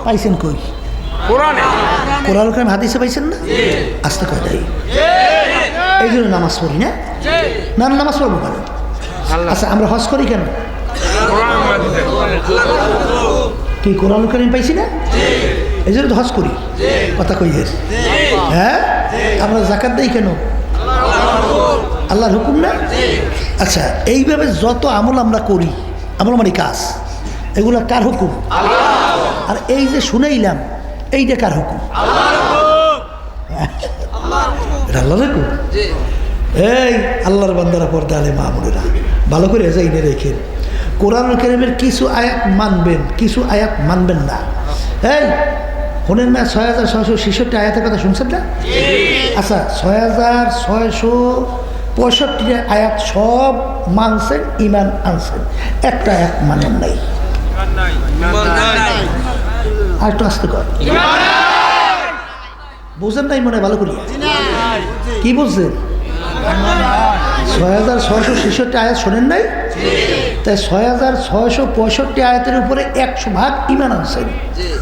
পাইছেন কই? কোরআনুল কারীম হাদিসে পাইছেন না? আস্তে কয় দেয়, এই জন্য নামাজ পড়ি না। না নামাজ পড়বো কেন? আচ্ছা, আমরা হজ করি কেন? কি কোরআনুল কারীম পাইছি না? এই জন্য তো হজ করি। কথা কই? হ্যাঁ, আমরা যাকাত দেই কেন? আল্লাহর হুকুম না? আচ্ছা, এইভাবে যত আমল আমরা করি, আমল মানে কাজ, এগুলা কার হুকুম? আর এই যে শুনাইলাম, এইটা কার হুকুম? এটা আল্লাহর হুকুম। এই আল্লাহর বান্দারা, পর্দা আলে মা বোনেরা, ভালো করে যাইনে রেখেন। কোরআনুল কারীমের কিছু আয়াত মানবেন, কিছু আয়াত মানবেন না। এই শোনেন না, 6666 আয়াতের কথা শুনছেন না? আচ্ছা, 6665 আয়াত সব মানছেন, ঈমান আনছেন, একটা আয়াত মানেন নাই। আর একটু আসতে কর, বুঝেন নাই মনে ভালো করিয়া? কি বুঝছেন? 6666 আয়াত শোনেন নাই? তাই 6665 আয়াতের উপরে 100% ইমান আনছেন,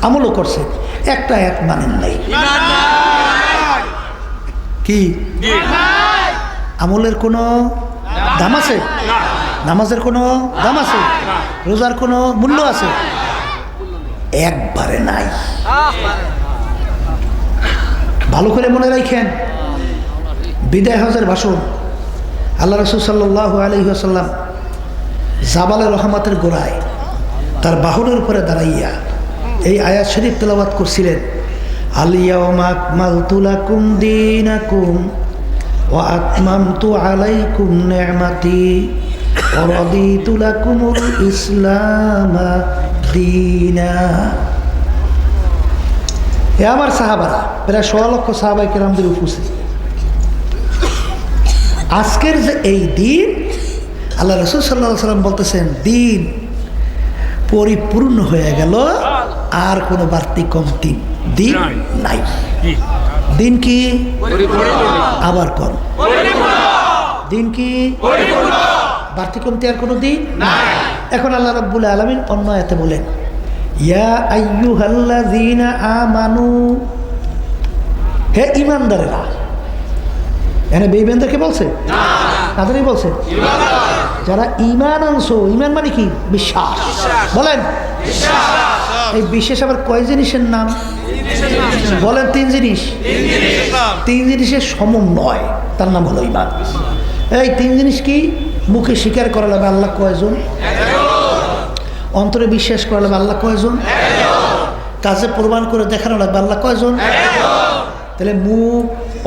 আমলও করছেন, একটা আয়াত মানেন নাই। কি আমলের কোনো দাম আছে? নামাজের কোনো দাম আছে? রোজার কোনো মূল্য আছে? একবারে নাই। ভালো করে মনে রাখেন, বিদায় হজের ভাষণ আল্লাহ রাসূল সাল্লাল্লাহু আলাইহি ওয়াসাল্লাম জাবালে রহমতের গোড়ায় তার বাহনের উপরে দাঁড়াইয়া এই আয়াত শরীফ তেলাওয়াত করছিলেন। আল ইয়াওমা আকমালতু লাকুম দীনাকুম ওয়া আতমামতু আলাইকুম নি'মাতি ওয়া রাদিতু লাকুমুল ইসলামা দীনা। এ আমার সাহাবারা, প্রায় 1.5 লক্ষ সাহাবায়ে কেরামদের উপস্থিত। আজকের যে এই দিন, আল্লাহ রাসূল সাল্লাল্লাহু আলাইহি ওয়াসাল্লাম বলতেছেন দিন পরিপূর্ণ হয়ে গেল, আর কোনো বাড়তি কমতি দিন নাই। দিন কি? আবার কর, দিন কি? বাড়তি কমতি আর কোনো দিন নাই। এখন আল্লাহ রাব্বুল আলামিন অন্য আয়াতে বলেন, ইয়া আইয়ুহাল্লাযীনা আমানু, হে ঈমানদারেরা। এখানে বেঈমানদেরকে বলছে? তাদেরই বলছে যারা ঈমান আনছো। ঈমান মানে কি? বিশ্বাস। বলেন এই বিশেষ আবার কয় জিনিসের নাম? বলেন 3 জিনিস। 3 জিনিসের সমন্বয়, তার নাম হলো ঈমান। এই 3 জিনিস কি? মুখে স্বীকার করা লাগবে আল্লাহ কয়জন, অন্তরে বিশ্বাস করা লাগবে আল্লাহ কয়জন, কাজে প্রমাণ করে দেখানো লাগবে আল্লাহ কয়জন। তাহলে মুখ,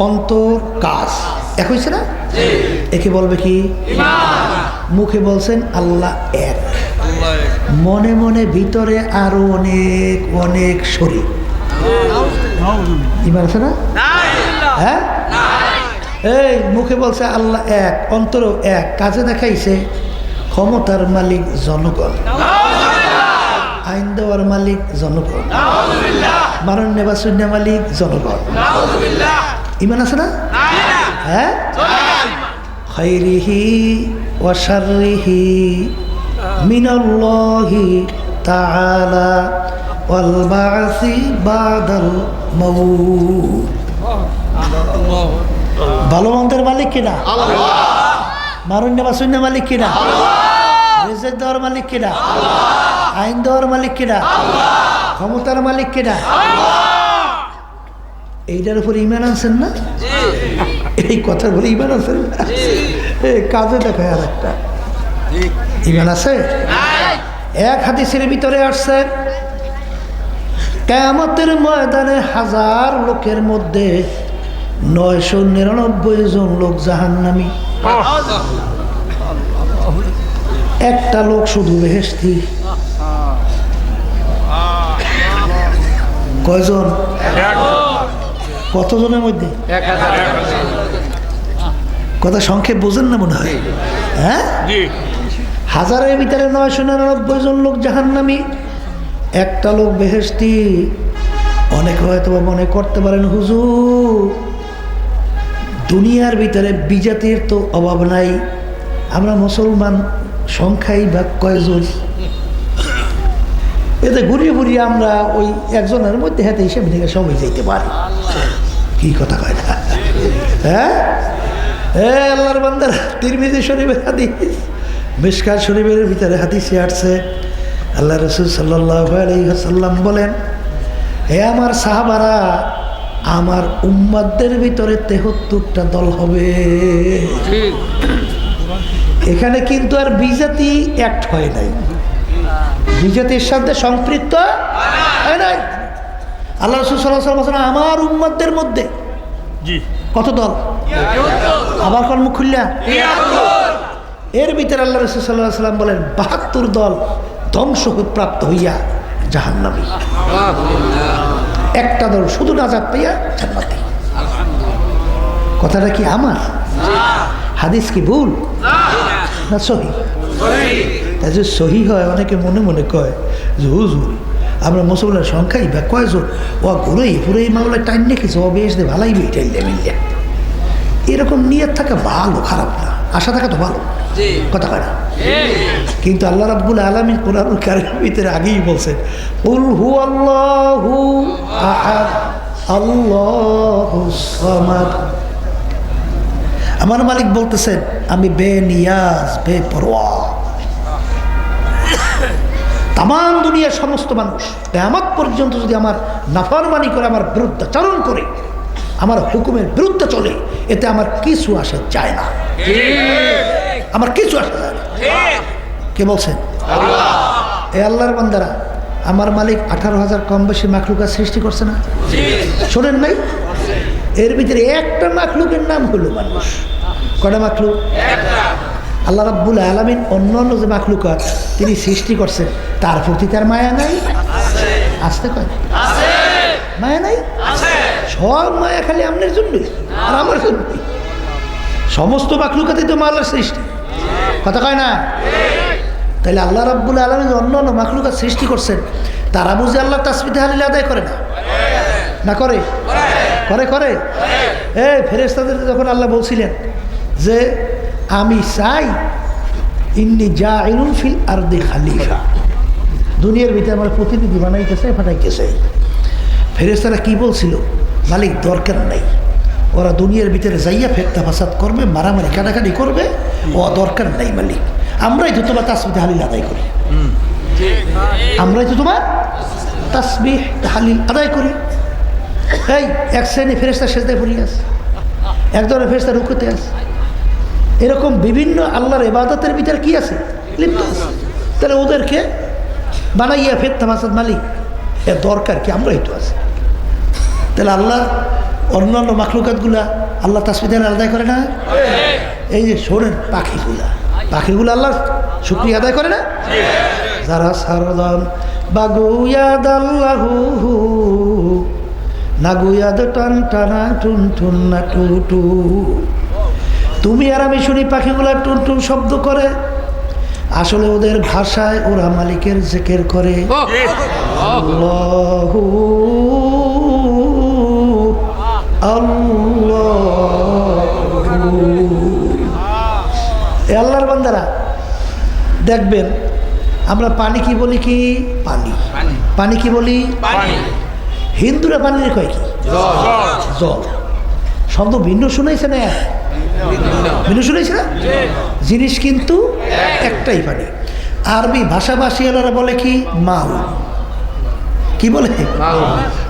অন্তর, কাজ এক হয়েছে না? একে বলবে কি? মুখে বলছেন আল্লাহ এক, মনে মনে ভিতরে আরো অনেক অনেক শরীক। ঈমান আছে না? হ্যাঁ, এই মুখে বলছে আল্লাহ এক, অন্তরও এক, কাজে দেখাইছে ক্ষমতার মালিক জনগণ, আইন দেওয়ার মালিক জনগণ, মারণ নেবা শূন্য মালিক জনগণ। ঈমান আছে না? হ্যাঁ, খাইরিহি ওয়া শাররিহি মিনাল্লাহি তাআলা ওয়াল বা'সি বাদাল মাউত। ভালো মন্দের মালিক কিনা? মারণ নেবা শূন্য মালিক কিনা? রিজিক দেওয়ার মালিক কিনা? আইন দেওয়ার মালিক কিনা? ক্ষমতার মালিক কিনা? এইটার উপর ঈমান আনছেন না? এই কথার উপর ঈমান আনছেন না? কাজে দেখায় আর একটা ঈমান আছে। এক হাদিসের ভিতরে আসছে কিয়ামতের ময়দানে 1000 লোকের মধ্যে 999 জন লোক জাহান্নামী, একটা লোক শুধু বেহেশতি। কয়জন? কতজনের মধ্যে? কথা সংক্ষেপ বোঝেন না মনে হয়? হ্যাঁ, 1000-এর ভিতরে 999 জন লোক জাহান্নামী, একটা লোক বেহেশতি। অনেকে হয়তো মনে করতে পারেন হুজুর দুনিয়ার ভিতরে বিজাতির তো অভাব নাই, আমরা মুসলমান সংখ্যাই বা কয়জন, এতে ঘুরিয়ে ঘুরিয়ে আমরা ওই একজনের মধ্যে হাতে হিসেবে থেকে সময় যেতে পারি। কি কথা কয় না? হ্যাঁ, আল্লাহর বান্দার তিরমিজি শরীফের হাদিস, মিশকাত শরীফের ভিতরে হাদিসে আসছে আল্লাহ রাসূল সাল্লাল্লাহু আলাইহি ওয়াসাল্লাম বলেন, হে আমার সাহাবারা, আমার উম্মতদের ভিতরে 73টা দল হবে। এখানে কিন্তু আর বিজাতি অ্যাক্ট হয় নাই, বিজাতির সাথে সম্পৃক্ত হয় নাই। আল্লাহ রাসূল সাল্লাল্লাহু আলাইহি ওয়াসাল্লাম আমার উম্মতদের মধ্যে কত দল? আবার কোন মুখ খুললা? এর ভিতরে আল্লাহ রাসূল সাল্লাল্লাহু আলাইহি ওয়াসাল্লাম বলেন 72 দল ধ্বংস প্রাপ্ত হইয়া জাহান্নামী, একটা দল শুধু নাজাত পাইয়া জান্নাতি। কথাটা কি আমার? হাদিস কি ভুল না সহি? তাই যে সহি হয়, অনেকে মনে মনে কয় যে হুজুর আমরা মুসলমানের সংখ্যাই বা কয়জন ও ঘুরেই পুরো মামলায় টাইম রেখেছে ও বেশ দে ভালাই টাইলে মিললে এরকম নিয়ত থাকা ভালো, খারাপ না, আশা থাকা তো ভালো, কথা কয় না। কিন্তু আল্লাহ রাব্বুল আলামিন কোরআনুল কারীমের ভিতরে আগেই বলছেন কুল হুয়াল্লাহু আহাদ আল্লাহুস সামাদ। আমার মালিক বলতেছেন আমি বেনিয়াজ বেপরোয়া। তাম দুনিয়ার সমস্ত মানুষ কিয়ামত পর্যন্ত যদি আমার নাফরমানি করে, আমার বিরুদ্ধাচরণ করে, আমার হুকুমের বিরুদ্ধে চলে, এতে আমার কিছু আসে যায় না, আমার কিছু আসে যায় না। কে বলছেন? এই আল্লাহর বান্দারা, আমার মালিক 18,000 কম বেশি মাখলুকাত সৃষ্টি করছে না? শোনেন নাই? এর ভিতরে একটা মাখলুকের নাম হলো মানুষ। কয়টা মাখলুক? আল্লাহ রাব্বুল আলামিন অন্যান্য যে মাখলুকাত তিনি সৃষ্টি করছেন তার প্রতি তার মায়া নাই? আসতে কয় মায়া নাই? সব মায়া খালি আপনার জন্যই আর আমার জন্যই। সমস্ত মাখলুকাতই তো আল্লাহর সৃষ্টি, কথা কয় না? তাহলে আল্লাহ রাব্বুল আলামিন অন্যান্য মাখলুকাত সৃষ্টি করছেন, তারা বুঝে আল্লাহ তাসবিহ তাহলিল আদায় করে না? না করে? করে করে। এই ফেরেশতাদের যখন আল্লাহ বলছিলেন যে আমি চাই ইন্নী জাইলুন ফিল আরদি খালিফা, দুনিয়ার ভিতরে আমার প্রতিনিধি বানাইতেছে, ফাটাইতেছে, ফেরেশতারা কি বলছিল? মালিক দরকার নাই, ওরা দুনিয়ার ভিতরে যাইয়া ফেরতা ফাসাদ করবে, মারামারি কাটাকাটি করবে, ও দরকার নাই মালিক, আমরাই তো তোমার তাসবিহ তাহলিল আদায় করি, আমরাই তো তোমার তাসবিহ তাহলিল আদায় করি। এই এক শ্রেণী ফেরেশতা সেজদায় পড়িয়ে আছে, এক ধরনের ফেরেশতা রুকুতে আছে, এরকম বিভিন্ন আল্লাহর ইবাদতের ভিতরে কি আছে? লিপ্ত আছে। তাহলে ওদেরকে বানাইয়া ফেরতা ফাসাদ মালিক এর দরকার কি? আমরাই তো আছি। তাহলে আল্লাহর অন্যান্য মাখলুকাতগুলা আল্লাহ তাসবিহ তাহলিল আদায় করে না? এই যে শোনেন পাখিগুলা আল্লাহ শুকরিয়া আদায় করে না? যারা সারদান বাগুয়াদ আল্লাহু নাগুয়াদ টান টানা টুন টুন না টুটু। তুমি আর আমি শুনি পাখিগুলা টুন টুন শব্দ করে, আসলে ওদের ভাষায় ওরা মালিকের জিকির করে। আল্লাহু আল্লাহু। এ আল্লাহর বান্দারা দেখবেন আমরা পানি কি বলি? কি পানি? পানি কি বলি? হিন্দুরা পানির কয় কি? জল। শব্দ ভিন্ন শুনাইছে না? ভিন্ন শুনাইছে না? জিনিস কিন্তু একটাই পানি। আরবি ভাষাভাষী এলারা বলে কি? মাউ। কি বলে?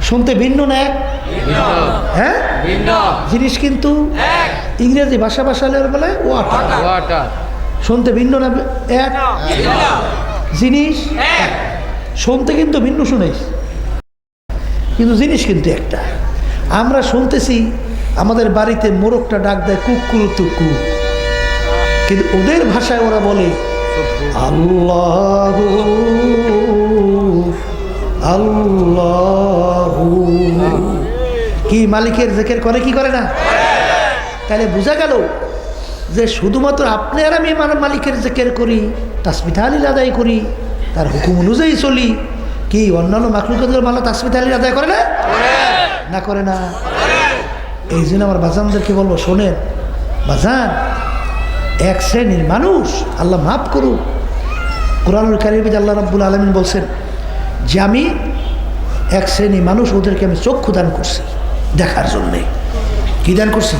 শুনতে ভিন্ন না? হ্যাঁ, জিনিস কিন্তু ইংরেজি ভাষাভাষী বলে ওয়াটার। শুনতে ভিন্ন না? এক জিনিস শুনতে কিন্তু ভিন্ন শুনাইছে, কিন্তু জিনিস কিন্তু একটা। আমরা শুনতেছি আমাদের বাড়িতে মোরগটা ডাক দেয় কুকুর তুকু, কিন্তু ওদের ভাষায় ওরা বলে আল্লাহু আল্লাহু। কি মালিকের জিকির করে কি করে না? তাহলে বোঝা গেল যে শুধুমাত্র আপনি আর আমি মালিকের জিকির করি, তাসবিহ তাহলিল আদায় করি, তার হুকুম অনুযায়ী চলি, কি অন্যান্য মাখলুকাতগুলো মাল্লা তাসবিহ তাহলিল আদায় করে না? না করে না। এই জন্য আমার বাজানদেরকে বলবো, শোনেন বাজান, এক শ্রেণীর মানুষ আল্লাহ মাফ করুক, কোরআনুল কারীমে আল্লাহ রাব্বুল আলামিন বলছেন যে আমি এক শ্রেণী মানুষ, ওদেরকে আমি চক্ষু দান করছি দেখার জন্যে। কি দান করছি?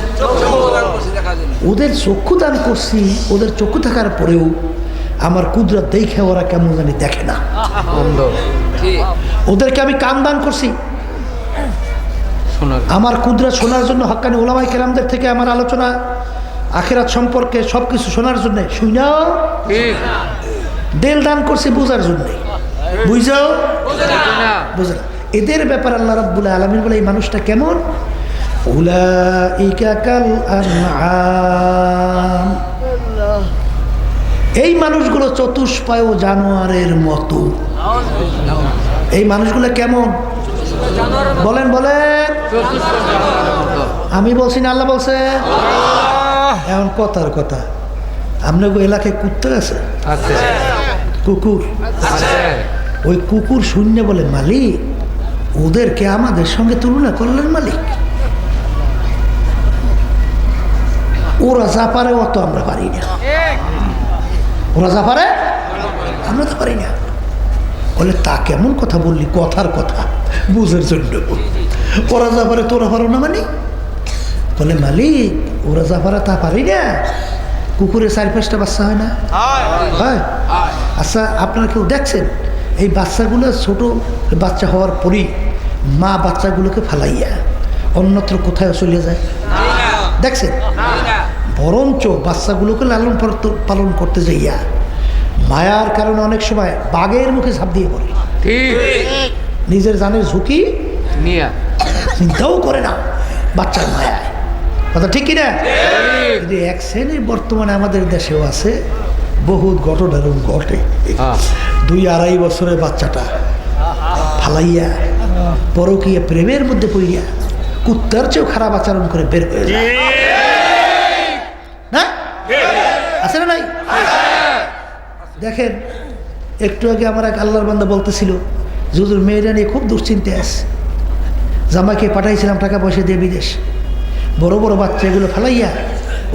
ওদের চক্ষু দান করছি, ওদের চক্ষু থাকার পরেও আমার কুদরত দেখে ওরা কেমন জানি দেখে না। ওদেরকে আমি কান দান করছি, আমার কুদরত শোনার জন্য, হক্কানি উলামায়ে কেরামদের থেকে আমার আলোচনা আখিরাত সম্পর্কে সব কিছু শোনার জন্যে, শুনা দিল দান করছি বোঝার জন্যে, বুঝাও বুঝা। এদের ব্যাপার আল্লাহ রাব্বুল আলামিন বলে এই মানুষটা কেমন? উলাইকা কাল আনআম, এই মানুষগুলো চতুষ্পায় জানোয়ারের মতো। এই মানুষগুলো কেমন? বলেন বলেন। আমি বলছি না আল্লাহ বলছে? এখন কথার কথা, আপনার এলাকায় কুত্তা আছে? কুকুর
ওই কুকুর শূন্য বলে, মালিক ওদেরকে আমাদের সঙ্গে তুলনা করলেন মালিক, ওরা যা পারে অত আমরা পারি না, ওরা যা পারে আমরা তো পারি না। বলে তা কেমন কথা বললি? কথার কথা বুঝের জন্য, ওরা যা পারে তোরা পারো না মানে? বলে মালিক ওরা যা পারে তা পারি না। কুকুরের 4-5টা বাচ্চা হয় না? হয়। আচ্ছা আপনারা কেউ দেখছেন এই বাচ্চাগুলো ছোট বাচ্চা হওয়ার পরই মা বাচ্চাগুলোকে ফালাইয়া অন্যত্র কোথায় চলে যায়? দেখছেন? বরঞ্চ বাচ্চাগুলোকে লালন পালন করতে যাইয়া মায়ার কারণে অনেক সময় বাঘের মুখে ঝাঁপ দিয়ে পড়ে, নিজের জানের ঝুঁকি চিন্তাও করে না বাচ্চার মায়ায়। কথা ঠিক কিনা? কিন্তু এক শ্রেণীর বর্তমানে আমাদের দেশেও আছে, বহুত ঘটনা ঘটে। 2-2.5 বছরের বাচ্চাটা ফালাইয়া পরকীয়া প্রেমের মধ্যে পড়িয়া কুত্তার চেয়েও খারাপ আচরণ করে বের হয়ে যায় না? আছে না নাই? দেখেন একটু আগে আমার এক আল্লাহর বান্দা বলতেছিল, হুজুর মেয়েরা নিয়ে খুব দুশ্চিন্তায় আছে, জামাইকে পাঠাইছিলাম টাকা পয়সা দিয়ে বিদেশ, বড় বড় বাচ্চা এগুলো ফেলাইয়া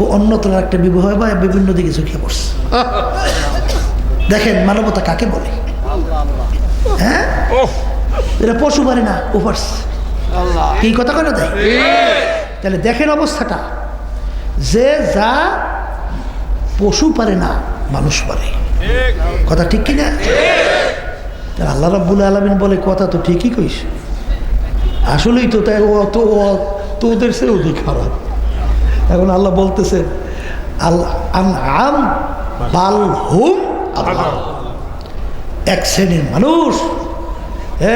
ও অন্যতর একটা বিবাহ বা বিভিন্ন দিকে ঝুঁকিয়ে পড়ছে। দেখেন মানবতা কাকে বলে? হ্যাঁ, এরা পশু পারে না, ও পারছে। কি কথা কেন দেয়? তাহলে দেখেন অবস্থাটা, যে যা পশু পারে না মানুষ পারে। কথা ঠিক কিনা? আল্লাহ রাব্বুল আলামিন বলে কথা তো ঠিকই কইস, আসলেই তো তাই, তোদের সে অধিক খারাপ। এখন আল্লাহ বলতেছে আনআম বাল হুম আল্লাহ, এক শ্রেণীর মানুষ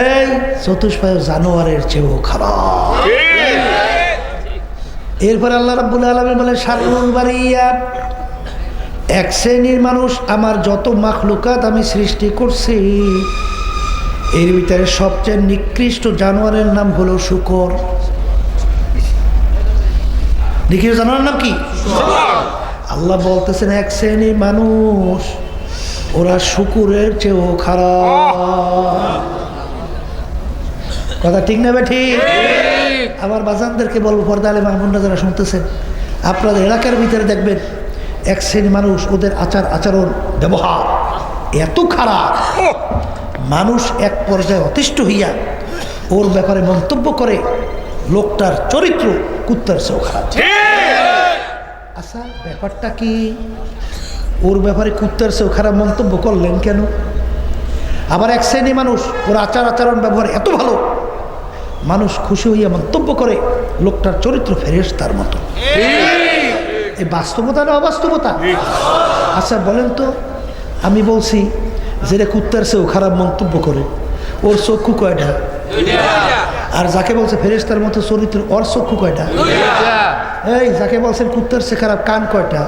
এই চতুষ্পায় জানোয়ারের চেয়েও খারাপ। এরপর আল্লাহ রাব্বুল আলামিন বলে শাররুল বারিয়া, এক শ্রেণীর মানুষ আমার যত মাখলুকাত আমি সৃষ্টি করছি এর ভিতরে সবচেয়ে নিকৃষ্ট জানোয়ারের নাম হলো শূকর। নিকৃষ্ট জানোয়ারের নাম কি? আল্লাহ বলতেছেন এক শ্রেণীর মানুষ ওরা শূকরের চেয়েও খারাপ। কথা ঠিক না? ঠিক। আমার বাজানদেরকে বলবো, পর্দা আলে মাহমুদরা যারা শুনতেছেন, আপনাদের এলাকার ভিতরে দেখবেন এক শ্রেণীর মানুষ, ওদের আচার আচরণ ব্যবহার এত খারাপ, মানুষ এক পর্যায়ে অতিষ্ঠ হইয়া ওর ব্যাপারে মন্তব্য করে লোকটার চরিত্র কুত্তার চেয়েও খারাপ। আচ্ছা ব্যাপারটা কি? ওর ব্যাপারে কুত্তার চেয়েও খারাপ মন্তব্য করলেন কেন? আবার এক শ্রেণী মানুষ ওর আচার আচরণ ব্যবহার এত ভালো, মানুষ খুশি হইয়া মন্তব্য করে লোকটার চরিত্র ফেরেশতার মতো। এই বাস্তবতা না অবাস্তবতা? আচ্ছা বলেন তো, আমি বলছি যেটা কুত্তার চেয়েও খারাপ মন্তব্য করে ওর চক্ষু কয়টা? আর যাকে বলছে ফেরেশতার মতো চরিত্র ওর চক্ষু কয়টা? এই যাকে বলছেন কুত্তার চেয়ে খারাপ কান কয়টা?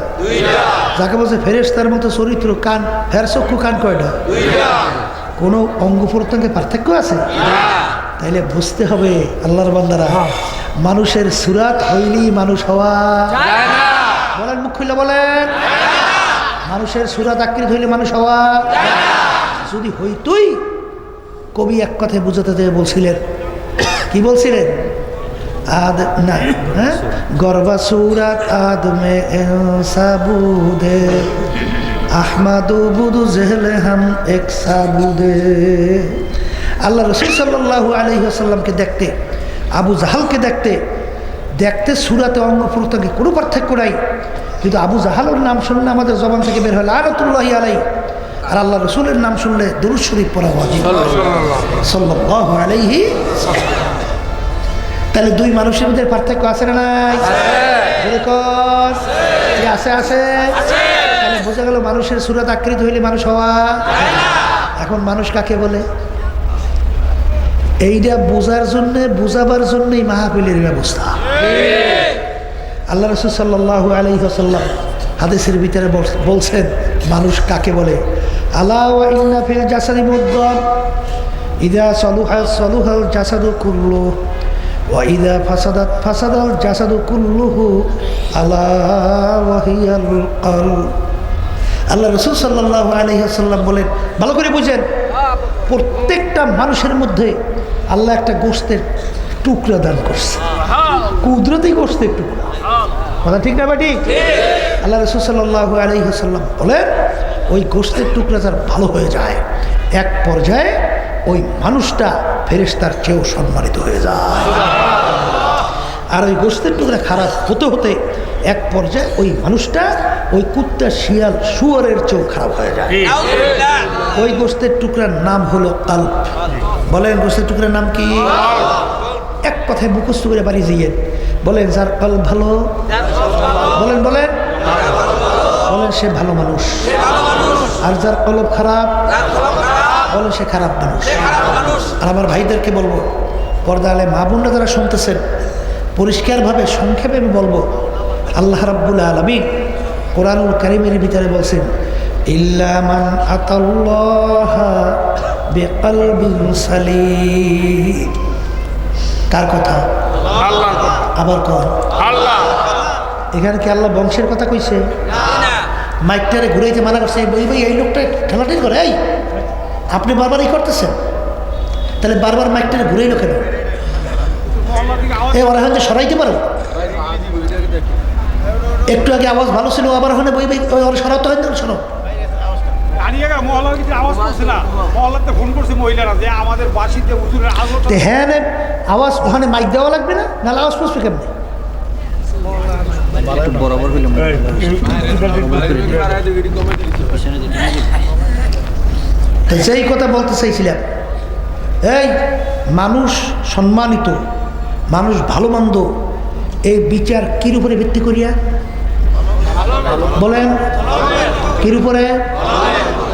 যাকে বলছে ফেরেশতার মতো চরিত্র কান, ফের চক্ষু কান কয়টা? কোনো অঙ্গ প্রত্যঙ্গে পার্থক্য আছে? তাইলে বুঝতে হবে আল্লাহর বান্দারা, মানুষের সুরাত হইলেই মানুষ হওয়া যায় না। বলেন, মুখ খুলে বলেন, মানুষের সুরাত আকৃতি হইলে মানুষ হওয়া যায় না। যদি হইতই, কবি এক কথায় বুঝাতে যেয়ে বলছিলেন, কি বলছিলেন? আদ না, হ্যাঁ, গর্বা সুরাত আদমে সাবুদে আহমাদু বুদু জেহলে হাম এক সাবুদে। আল্লাহ রাসূল সাল্লাল্লাহু আলাইহি ওয়াসাল্লামকে দেখতে, আবু জাহালকে দেখতে দেখতে সুরাতে অঙ্গ প্রত্যঙ্গে কোনো পার্থক্য নাই, কিন্তু আবু জাহালের নাম শুনলে আমাদের জবান থেকে বের হয় লানাতুল্লাহি আলাইহি, আর আল্লাহ রসুলের নাম শুনলে দুরূদ শরীফ পড়া ওয়াজিব সাল্লাল্লাহু আলাইহি। তাহলে দুই মানুষের মধ্যে পার্থক্য আছে না নাই? আছে, আছে। তাহলে বোঝা গেল মানুষের সুরাত আকৃতি হইলে মানুষ হওয়া। এখন মানুষ কাকে বলে? এইটা বোঝার জন্য, বুঝাবার জন্যই মাহফিলের ব্যবস্থা। আল্লাহ রাসূল সাল্লাল্লাহু আলাইহি ওয়াসাল্লাম হাদিসের ভিতরে বলছেন মানুষ কাকে বলে। আলা ওয়া ইন্না ফিল জাসাদি মুদগাহ ইযা সালুহা সালুহাল জাসাদু কুল্লুহু ওয়া ইযা ফাসাদাত ফাসাদাল জাসাদু কুল্লুহু আলা ওয়া হিয়াল কলব। আল্লাহ রাসূল সাল্লাল্লাহু আলাইহি ওয়াসাল্লাম বলেন, ভালো করে বুঝেন, প্রত্যেকটা মানুষের মধ্যে আল্লাহ একটা গোশতের টুকরা দান করছে, কুদরতি গোশতের টুকরা। কথা ঠিক না ঠিক? আল্লাহ রাসূল সাল্লাল্লাহু আলাইহি ওয়াসাল্লাম বলেন, ওই গোশতের টুকরা যার ভালো হয়ে যায়, এক পর্যায়ে ওই মানুষটা ফেরেশতার চেয়েও সম্মানিত হয়ে যায়। আর ওই গোশতের টুকরা খারাপ হতে হতে এক পর্যায়ে ওই মানুষটা ওই কুত্তা, শিয়াল, শুয়োরের চেয়েও খারাপ হয়ে যায়। ওই গোশতের টুকরার নাম হলো কালব। বলেন গোশতের টুকরার নাম কি? এক কথায় মুখস্থ করে বাড়ি যাইয়ে বলেন, যার কালব ভালো, বলেন বলেন বলেন সে ভালো মানুষ। আর যার কলব খারাপ, বলেন সে খারাপ মানুষ। আর আমার ভাইদেরকে বলবো, পর্দা আলে মা বোনরা যারা শুনতেছেন, পরিষ্কারভাবে সংক্ষেপে আমি বলবো, আল্লাহ রাব্বুল আলামিন কোরআনুল কারীমের ভিতরে বলছেন, ইল্লা মান আতাল্লাহা বিকলবিন সালিম। কার কথা?
আল্লাহর কথা।
আবার কর
আল্লাহ।
এখানে কি আল্লাহ বংশের কথা কইছে? মাইকটারে ঘুরাইতে মানা করছে, এই লোকটা ঠেলাঠেলি করে, এই আপনি বারবার এই করতেছেন, তাহলে বারবার মাইকটারে ঘুরাইলো কেন? ওরা হয়তো সরাইতে পারো। একটু আগে আওয়াজ ভালো ছিল, আবার ওখানে ওরা সরাতে হয় না, সরো। হ্যাঁ, আওয়াজ ওখানে মাইক দেওয়া লাগবে না, নাহলে আওয়াজ পৌঁছবে কেমনি? সেই কথা বলতে চাইছিলাম, এই মানুষ সম্মানিত, মানুষ ভালো মন্দ, এই বিচার কির উপরে ভিত্তি করিয়া? বলেন কির উপরে?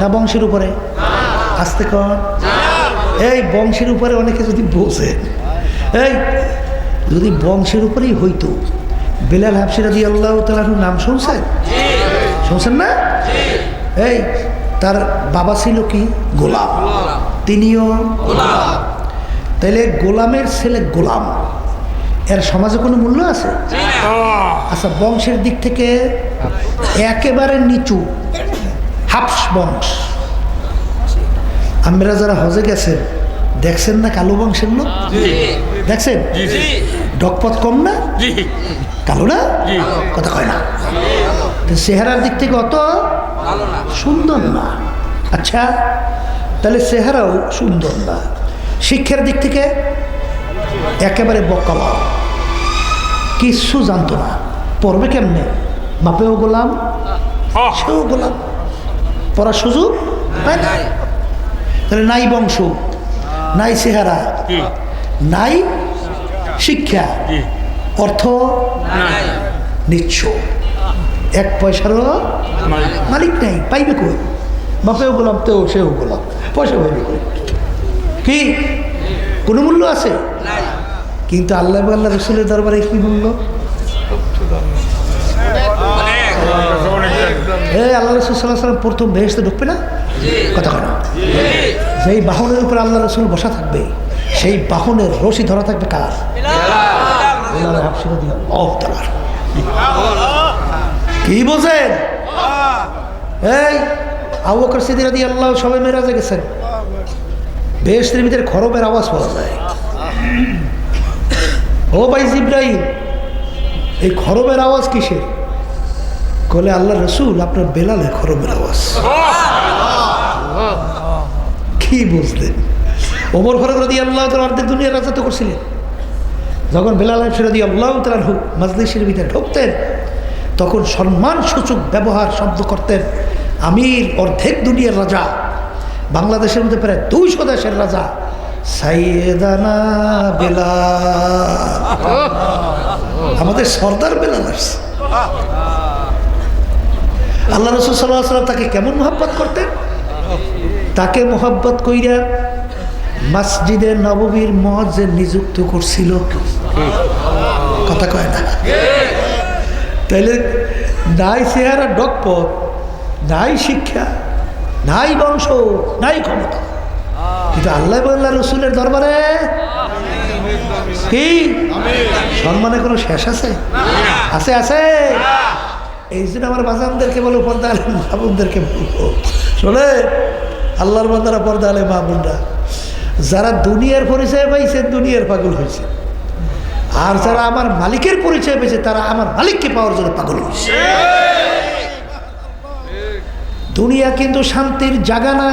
না বংশের উপরে? আস্তে কর। এই বংশের উপরে অনেকে যদি বোঝে, এই যদি বংশের উপরেই হইতো, বেলাল হাবশী রাদিয়াল্লাহু তাআলা আনহুর নাম শুনছেন? শুনছেন না? এই তার বাবা ছিল কি? গোলাম, তিনিও গোলাম। তাইলে গোলামের ছেলে গোলাম, এর সমাজে কোনো মূল্য আছে? আচ্ছা, বংশের দিক থেকে একেবারে নিচু হাফস বংশ। আমরা যারা হজে গেছেন দেখছেন না কালো বংশের লোক? দেখছেন? ডকপথ কম না? কালো না? কথা কয় না। চেহারার দিক থেকে অত সুন্দর না। আচ্ছা, তাহলে চেহারাও সুন্দর না। শিক্ষার দিক থেকে একেবারে বকালা, কিচ্ছু জানতো না, পড়বে কেমনে? বাপেও গোলাম, সেও গোলাম, পড়ার সুযোগ হয় না। তাহলে নাই বংশ, নাই চেহারা, নাই শিক্ষা, অর্থ নিচ্ছ, এক পয়সারও মালিক নাই, পাইবে কই? বাপেও গোলাম, তেও সেও গোলাম, পয়সা পাইবে কই? কি কোনো মূল্য আছে? কিন্তু আল্লাহ আল্লাহ রসুলের দরবারে কি মূল্য? আল্লাহ রসুল সাল্লাল্লাহু আলাইহি ওয়াসাল্লাম প্রথম বেহেশতে ঢুকবে না? কথা কেন? যেই বাহনের উপর আল্লাহ রসুল বসা থাকবে, সেই বাহনের রশি ধরা থাকবে কার? বেলাল হাবশী রাদিয়াল্লাহু তাআলা। কি বোঝেন? এই আবু বকর সিদ্দিক রাদিয়াল্লাহু সবাই মেরাজে গেছেন, বেহেশতের ভিতরে খরবের আওয়াজ পাওয়া যায়। ও ভাই জিবরাইল, এই খরবের আওয়াজ কিসের? বলে আল্লাহ রসুল আপনার বেলালের খরবের আওয়াজ। কি বুঝলেন? ওমর ফারুক রাদিয়াল্লাহু তাআলা অর্ধেক দুনিয়ার রাজত্ব করছিলেন। যখন বেলাল হাবশী রাদিয়াল্লাহু তাআলা মজলিসের ভিতরে ঢুকতেন, তখন সম্মান সূচক ব্যবহার শব্দ করতেন। আমির, অর্ধেক দুনিয়ার রাজা, বাংলাদেশের মধ্যে প্রায় 200 দেশের রাজা, সাইয়েদানা বেলাল, আমাদের সর্দার বেলাল আসছে। আল্লাহ রাসূল সাল্লাল্লাহু আলাইহি ওয়াসাল্লাম তাকে কেমন মহব্বত করতেন? তাকে মহব্বত কইরা মসজিদে নববীর মুয়াজ্জিন নিযুক্ত করছিল। কথা কয় না? তাইলে নাই চেহারা ডকপথ, নাই শিক্ষা, নাই বংশ, নাই ক্ষমতা, কিন্তু আল্লাহ আল্লাহ রসুলের দরবারে কি সম্মানের কোনো শেষ আছে? আছে? আছে। এই জন্য আমার বাজানদেরকে বলবো, পর্দা আলেম বাবুদেরকে বলবো, শোনে আল্লাহর বান্দারা, পর্দা আলে মা বোনরা, যারা দুনিয়ার পরিচয় পাইছে দুনিয়ার পাগল হয়েছে, আর যারা আমার মালিকের পরিচয় পেয়েছে তারা আমার মালিককে পাওয়ার জন্য পাগল হয়েছে। দুনিয়া কিন্তু শান্তির জায়গা না।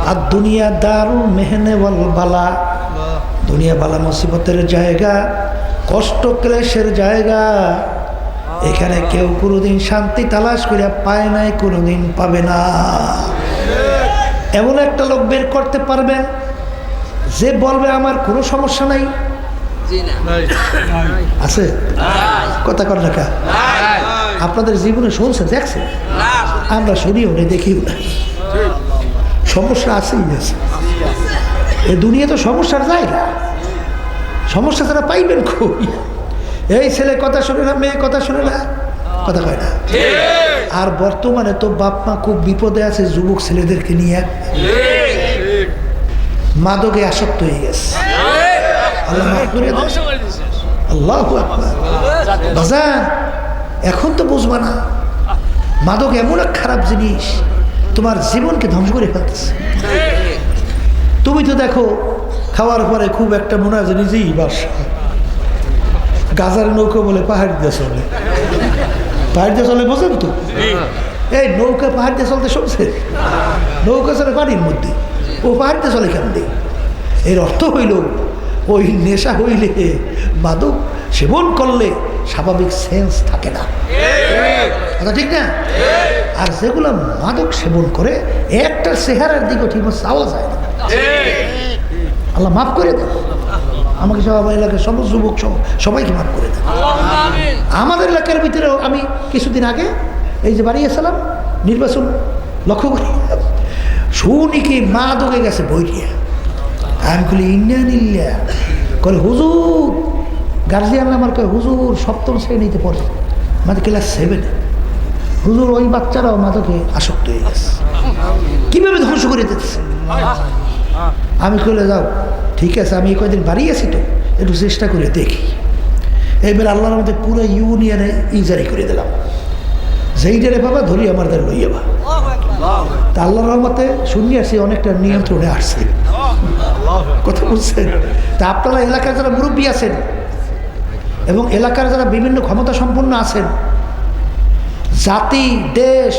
আর দুনিয়া দারুল মেহনে ওয়াল বালা, দুনিয়া বালা মুসিবতের জায়গা, কষ্ট ক্লেশের জায়গা। এখানে কেউ কোনোদিন শান্তি তালাশ করে পায় নাই, কোনোদিন পাবে না। এমন একটা লোক বের করতে পারবেন যে বলবে আমার কোনো সমস্যা নাই? আছে? কথা কর না। আপনাদের জীবনে শুনছেন, দেখছেন? আমরা শুনিও না, দেখিও না। সমস্যা আছেই আছে। এ দুনিয়া তো সমস্যার জায়গা। সমস্যা তারা পাইবেন কই? এই ছেলে কথা শুনে না, মেয়ে কথা শুনে না, কথা কয় না। আর বর্তমানে তো বাপ মা খুব বিপদে আছে যুবক ছেলেদেরকে নিয়ে, মাদকে আসক্ত হয়ে গেছে। আল্লাহ মাফ করে দেন। আল্লাহু আকবার। বাজান, এখন তো বুঝবা না, মাদক এমন এক খারাপ জিনিস, তোমার জীবনকে ধ্বংস করে ফেলতেছে। তুমি তো দেখো খাওয়ার পরে খুব একটা মনে হয় নিজেই বাসা। গাজার নৌকা বলে পাহাড় দিয়ে চলে, পাহাড় দিয়ে চলে, বোঝেন তো? এই নৌকা পাহাড় দিয়ে চলতে শুনছে? নৌকা চলে পানির মধ্যে, ও পাহাড় দিয়ে চলে কেন দিয়ে? এর অর্থ হইল ওই নেশা হইলে, মাদক সেবন করলে স্বাভাবিক সেন্স থাকে না, কথা ঠিক না? আর যেগুলো মাদক সেবন করে একটা চেহারার দিকে ঠিক মতো চাওয়া যায় না। আল্লাহ মাফ করে দেন আমাকে, সব আমার এলাকার সব যুবক সবাইকে মাফ করে দেন। আমাদের এলাকার ভিতরেও আমি কিছুদিন আগে এই যে বাড়ি আসলাম, নির্বাচন লক্ষ্য করি, শুনি কি মাদকে গেছে বইটিয়া। আমি বলি ইন্ডিয়া নিল্লা করে, হুজুর গার্জিয়ান আমার কয়, হুজুর সপ্তম শ্রেণীতে পড়ে, আমাদের ক্লাস 7। হুজুর ওই বাচ্চারাও মাদকে আসক্ত হয়ে গেছে, কীভাবে ধ্বংস করে দিতেছে। আমি কইলে যাও ঠিক আছে, আমি কয়েকদিন বাড়ি আছি তো, একটু চেষ্টা করে দেখি। এইবার আল্লাহর মধ্যে পুরো ইউনিয়নে জারি করে দিলাম, যেইটারে বাবা ধরি আমার দ্বারা লইয়া বা। তা আল্লাহর রহমতে শুনি আসি অনেকটা নিয়ন্ত্রণে আসছে, কথা বলছেন? তা আপনারা এলাকার যারা মুরব্বী আছেন এবং এলাকার যারা বিভিন্ন ক্ষমতা সম্পন্ন আছেন, জাতি দেশ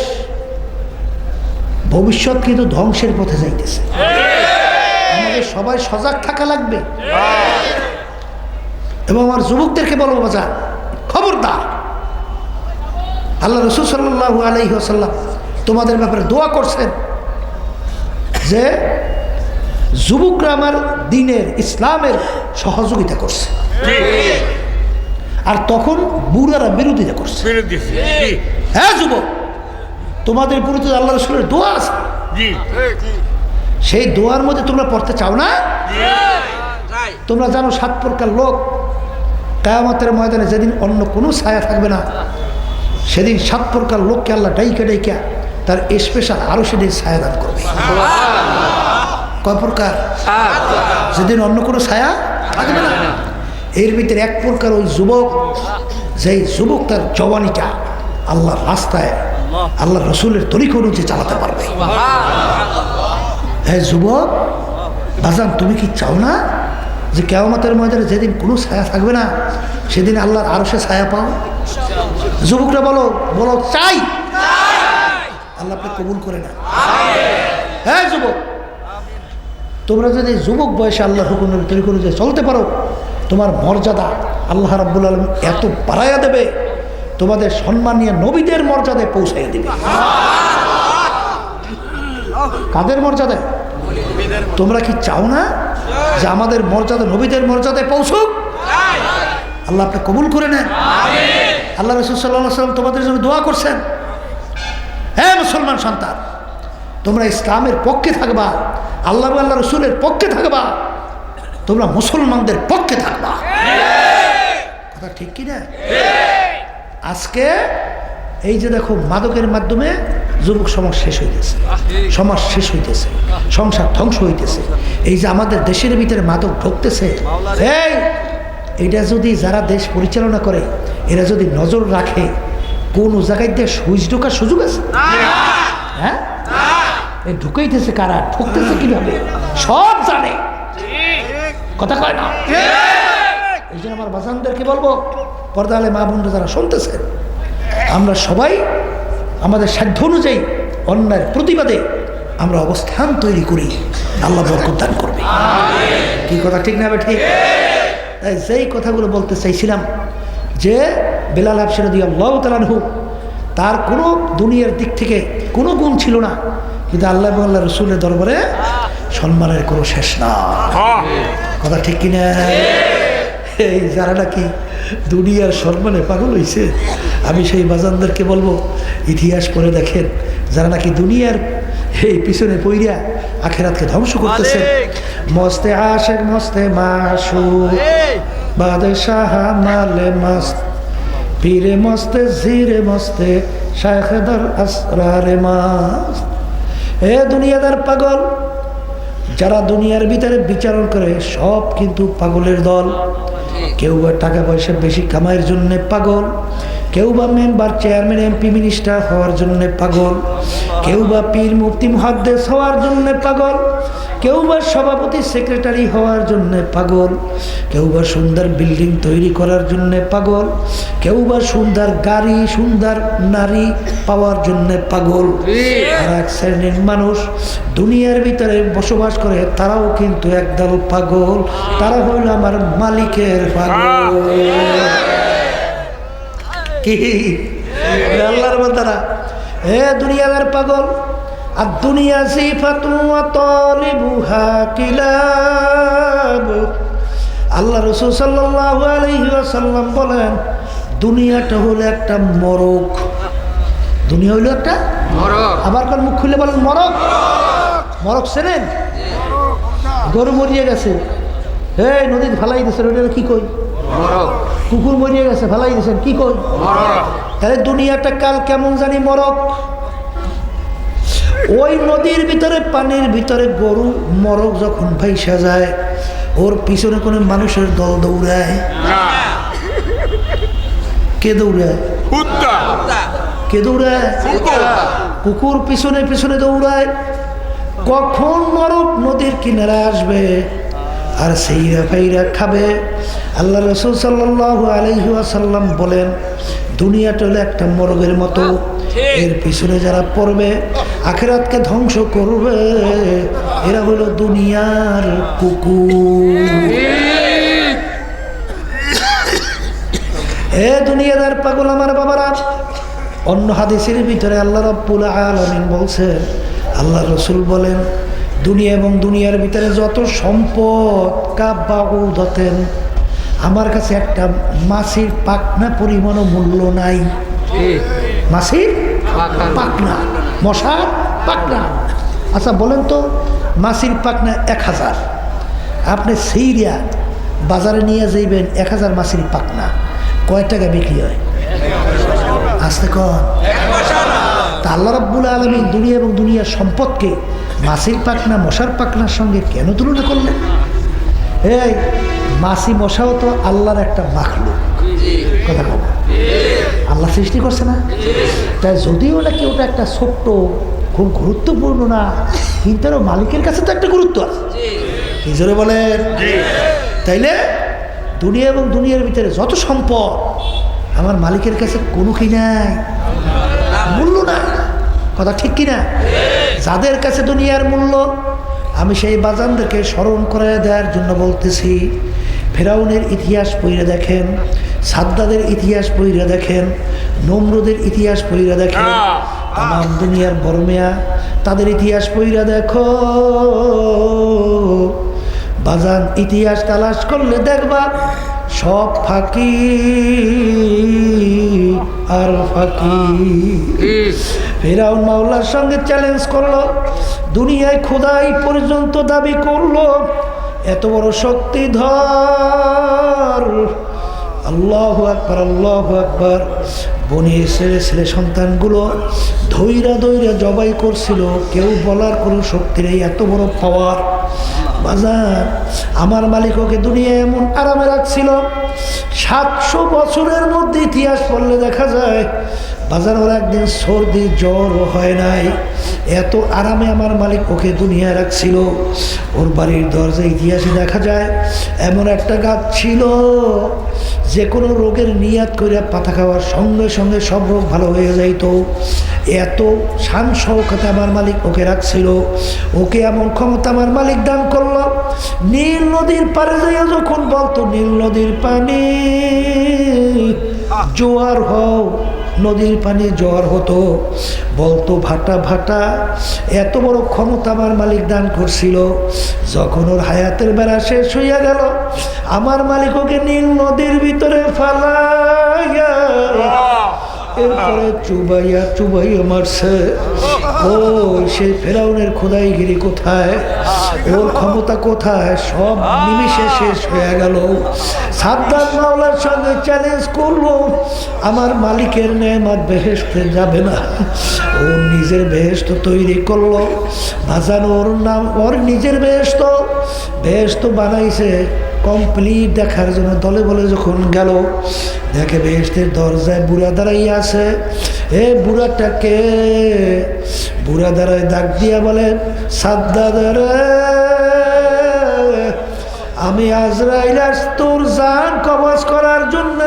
ভবিষ্যৎ কিন্তু ধ্বংসের পথে যাইতেছে। আমাদের সবাই সজাগ থাকা লাগবে। এবং আমার যুবকদেরকে বলবো, বাজার খবরদার, আল্লাহ রাসূল সাল্লাল্লাহু আলাইহি ওয়াসাল্লাম তোমাদের ব্যাপারে দোয়া করছেন যে যুবকরা আমার দ্বীনের ইসলামের সহযোগিতা করছে, আর তখন বুড়ারা বিরোধিতা করছে। হ্যাঁ যুবক, তোমাদের বিরুদ্ধে আল্লাহ রাসূলের দোয়া আছে, সেই দোয়ার মধ্যে তোমরা পড়তে চাও না? তোমরা জানো 7 প্রকার লোক কিয়ামতের ময়দানে যেদিন অন্য কোনো ছায়া থাকবে না, সেদিন 7 প্রকার লোককে আল্লাহ ডাইকা ডাইকা তার স্পেশাল আরো সেদিন ছায়া দান করবে। কয় প্রকার? যেদিন অন্য কোনো ছায়া থাকবে না। এর ভিতরে 1 প্রকার ওই যুবক, যেই যুবক তার জওয়ানিটা আল্লাহর রাস্তায় আল্লাহ রসুলের তরিকা অনুযায়ী চালাতে পারবে। হ্যাঁ যুবক বাজান, তুমি কি চাও না যে কিয়ামতের ময়দানে যেদিন কোনো ছায়া থাকবে না, সেদিন আল্লাহর আরশে ছায়া পাও? যুবকরা বলো, বলো চাই। আল্লাহ আপনি কবুল করে না। হ্যাঁ যুবক, তোমরা যদি যুবক বয়সে আল্লাহর হুকুমের তরিকা অনুযায়ী চলতে পারো, তোমার মর্যাদা আল্লাহ রাব্বুল আলামিন এত বাড়াইয়া দেবে, তোমাদের সম্মানীয় নবীদের মর্যাদায় পৌঁছাইয়া দেবে। কাদের মর্যাদায়? তোমরা কি চাও না যে আমাদের মর্যাদা নবীদের মর্যাদায় পৌঁছুক? আল্লাহ আপনি কবুল করে নেন। আল্লাহ রাসূল সাল্লাল্লাহু আলাইহি ওয়াসাল্লাম তোমাদের জন্য দোয়া করছেন, হ্যাঁ মুসলমান সন্তান, তোমরা ইসলামের পক্ষে থাকবা, আল্লাহ আল্লাহ রসুলের পক্ষে থাকবা, তোমরা মুসলমানদের পক্ষে থাকবা। কথা ঠিক কি না? আজকে এই যে দেখো, মাদকের মাধ্যমে যুবক সমাজ শেষ হইতেছে, সমাজ শেষ হইতেছে, সংসার ধ্বংস হইতেছে। এই যে আমাদের দেশের ভিতরে মাদক ঢুকতেছে, এইটা যদি যারা দেশ পরিচালনা করে এরা যদি নজর রাখে, কোন জায়গায় দিয়ে সুইচ ঢোকার সুযোগ আছে? হ্যাঁ, এ ঢুকাইতেছে কারা, ঠুকতেছে কিভাবে, সব জানে, কথা কয় না। এই জন্য আমার বাজানদেরকে বলবো, পর্দালে মা বোনরা যারা শুনতেছেন, আমরা সবাই আমাদের সাধ্য অনুযায়ী অন্যায়ের প্রতিবাদে আমরা অবস্থান তৈরি করি, আল্লাহ বরকত দান করবে। কি কথা ঠিক না? ঠিক। তাই যেই কথাগুলো বলতে চাইছিলাম যে বেলাল হাবশী রাদিয়াল্লাহু তাআলা আনহু, তার কোনো দুনিয়ার দিক থেকে কোনো গুণ ছিল না, কিন্তু আল্লাহ এবং আল্লাহ রসুলের দরবারে সম্মানের কোনো শেষ না। কথা ঠিক কিনা? এই যারা নাকি দুনিয়ার সম্মানে পাগল হয়েছে, আমি সেই বাজানদেরকে বলবো ইতিহাস পড়ে দেখেন, যারা নাকি দুনিয়ার এই পিছনে পইরা আখেরাতকে ধ্বংস করতেছে। মস্তে আশেক মস্তে মাসুক বাদশাহ মালে মস্ত পীরে মস্তে জিরে মস্তে শায়খদার আসরারে মাস্ত। এ দুনিয়াদার পাগল, যারা দুনিয়ার ভিতরে বিচারণ করে সব কিন্তু পাগলের দল। কেউ বা টাকা পয়সা বেশি কামাইয়ের জন্যে পাগল, কেউ বা মেম্বার চেয়ারম্যান এমপি মিনিস্টার হওয়ার জন্যে পাগল, কেউ বা পীর মুফতি মুহাদ্দিস হওয়ার জন্যে পাগল, কেউ বা সভাপতি সেক্রেটারি হওয়ার জন্যে পাগল, কেউ বা সুন্দর বিল্ডিং তৈরি করার জন্যে পাগল, কেউ বা সুন্দর গাড়ি সুন্দর নারী পাওয়ার জন্যে পাগল। আর এক শ্রেণীর মানুষ দুনিয়ার ভিতরে বসবাস করে, তারাও কিন্তু একদল পাগল, তারা হইল আমার মালিকের পাগল। কি আল্লাহর বান্দারা, হে দুনিয়াদার পাগল, আর দুনিয়া সিফাতু ওয়া তালিবুহা কিলাব। আল্লাহ রাসূল সাল্লাল্লাহু আলাইহি ওয়াসাল্লাম বলেন, দুনিয়াটা হলো একটা মরক। দুনিয়া হলো একটা মরক। আবার কোন মুখ খুলে বলেন মরক। মরক চেনেন? গরু মরিয়ে গেছে, এই নদীতে ফালাই দিয়েছেন, ওটা কি কই? মরক। কুকুর মরিয়ে গেছে, ফালাই দিয়েছেন, কি কই? মরক। তাহলে দুনিয়াটা কাল কেমন জানি মরক। ওই নদীর ভিতরে পানির ভিতরে গরু মরক যখন ভাইসা যায়, ওর পিছনে কোনো মানুষের দল দৌড়ায়? কে দৌড়ায়? কে দৌড়ায়? কুকুর পিছনে পিছনে দৌড়ায়। কখন মরক নদীর কিনারে আসবে আর সেইরা ফাইরা খাবে? আল্লাহ রাসূল সাল্লাল্লাহু আলাইহি ওয়াসাল্লাম বলেন, দুনিয়াটা হলো একটা মরগের মতো, এর পিছনে যারা পড়বে আখিরাতকে ধ্বংস করবে, এরা হলো দুনিয়ার কুকুর। এ দুনিয়াদার পাগল আমার বাবারা, অন্য হাদিসের ভিতরে আল্লাহ রাব্বুল আলামিন বলছেন, আল্লাহ রাসূল বলেন, দুনিয়া এবং দুনিয়ার ভিতরে যত সম্পদ কাবাউদাতেন, আমার কাছে একটা মাছির পাখনা পরিমাণও মূল্য নাই। মাছির পাখনা, মশার পাখনা। আচ্ছা বলেন তো, মাছির পাখনা 1000, আপনি সেইরিয়া বাজারে নিয়ে যাইবেন 1000 মাছির পাখনা, কয় টাকা বিক্রি হয়? আসতে কন। তা আল্লাহ রাব্বুল আলামিন দুনিয়া এবং দুনিয়ার সম্পদকে মাছির পাখনা মশার পাখনার সঙ্গে কেন তুলনা করলেন? এই মাছি মশাও তো আল্লাহর একটা মাখলুক, কথা বলা, আল্লাহ সৃষ্টি করছে না? তাই যদিও নাকি ওটা একটা ছোট্ট, খুব গুরুত্বপূর্ণ না, কিন্তু মালিকের কাছে তো একটা গুরুত্ব আছে। কি জোরে বলেন? তাইলে দুনিয়া এবং দুনিয়ার ভিতরে যত সম্পদ, আমার মালিকের কাছে কোনো কি নাই, মূল্য না। কথা ঠিক কিনা? যাদের কাছে দুনিয়ার মূল্য, আমি সেই বাজানদেরকে স্মরণ করে দেওয়ার জন্য বলতেছি, ফেরাউনের ইতিহাস পড়ে দেখেন, সাদ্দাদের ইতিহাস পড়ে দেখেন, নমরুদের ইতিহাস পড়ে দেখেন, তাম দুনিয়ার বড়মিয়া তাদের ইতিহাস পড়ে দেখো বাজান। ইতিহাস তালাশ করলে দেখবা সব ফাঁকি আর ফাঁকি। ফেরাউন মাওলার সঙ্গে চ্যালেঞ্জ করলো, দুনিয়ায় খোদাই পর্যন্ত দাবি করলো, এত বড় শক্তিধর। আল্লাহু আকবার, আল্লাহু আকবার। বনি ছেলে সন্তানগুলো ধৈরা ধৈরা জবাই করছিল, কেউ বলার কোনো শক্তি নেই, এত বড় পাওয়ার। বাজার আমার মালিক ওকে দুনিয়া এমন আরামে রাখছিল, 700 বছরের মধ্যে ইতিহাস পড়লে দেখা যায় বাজার ওর একদিন সর্দি জ্বরও হয় নাই, এত আরামে আমার মালিক ওকে দুনিয়ায় রাখছিল। ওর বাড়ির দরজায় ইতিহাসে দেখা যায় এমন একটা গাছ ছিল যে কোনো রোগের নিয়াত করে পাতা খাওয়ার সঙ্গে সঙ্গে সব রোগ ভালো হয়ে যাইত। এত শান শৌকতে আমার মালিক ওকে রাখছিল। ওকে এমন ক্ষমতা আমার মালিক দান করলো, নীল নদীর পারে যাইয়া যখন বলতো নীল নদীর পানি জোয়ার হও, নদীর পানি জোয়ার হতো, বলতো ভাটা ভাটা। এত বড় ক্ষমতা আমার মালিক দান করছিল। যখন ওর হায়াতের বেলা শেষ হইয়া গেল, আমার মালিক ওকে নীল নদীর ভিতরে ফালাইয়া এরপরে চুবাইয়া চুবাইয়া মারছে। ও সেই ফেরাউনের খোদাইগিরি কোথায়, ওর ক্ষমতা কোথায়, সব নিমিষে শেষ হয়ে গেল। সাদ্দাত মাওলার সঙ্গে চ্যালেঞ্জ করলো, আমার মালিকের নেয়ামত বেহেশতে যাবে না। ও নিজের বেহেশত তৈরি করলো। ভাজান ওর নাম, ওর নিজের বেহেশত বানাইছে কমপ্লিট দেখার জন্য। দলে বলে যখন গেল, দেখে বেহেশতের দরজায় বুড়া দাঁড়াইয়া আছে। এ বুড়াটাকে, বুড়া দাঁড়ায় ডাক দিয়া বলে, সাদ্দাত রে, আমি আজরাইল তোর জান কবজ করার জন্য।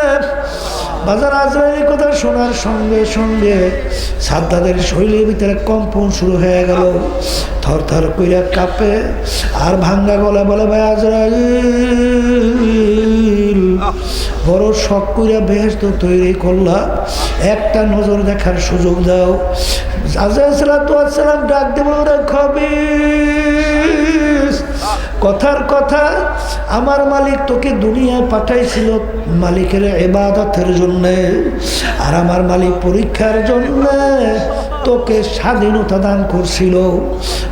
বাজার আজরাইলের কথা শোনার সঙ্গে সঙ্গে সাদ্দাতের শরীরের ভিতরে কম্পন শুরু হয়ে গেল, থর থর কইরা কাঁপে আর ভাঙ্গা গলা বলে, ভাই আজরাইল বড় শখ কইরা বেহেশত তৈরি করলা, একটা নজর দেখার সুযোগ দাও। আজরাইল সালাতু সালাম ডাক দেব, খবিস কথার কথা, আমার মালিক তোকে দুনিয়ায় পাঠাইছিল মালিকের ইবাদতের জন্য, আর আমার মালিক পরীক্ষার জন্য তোকে স্বাধীনতা দান করছিল।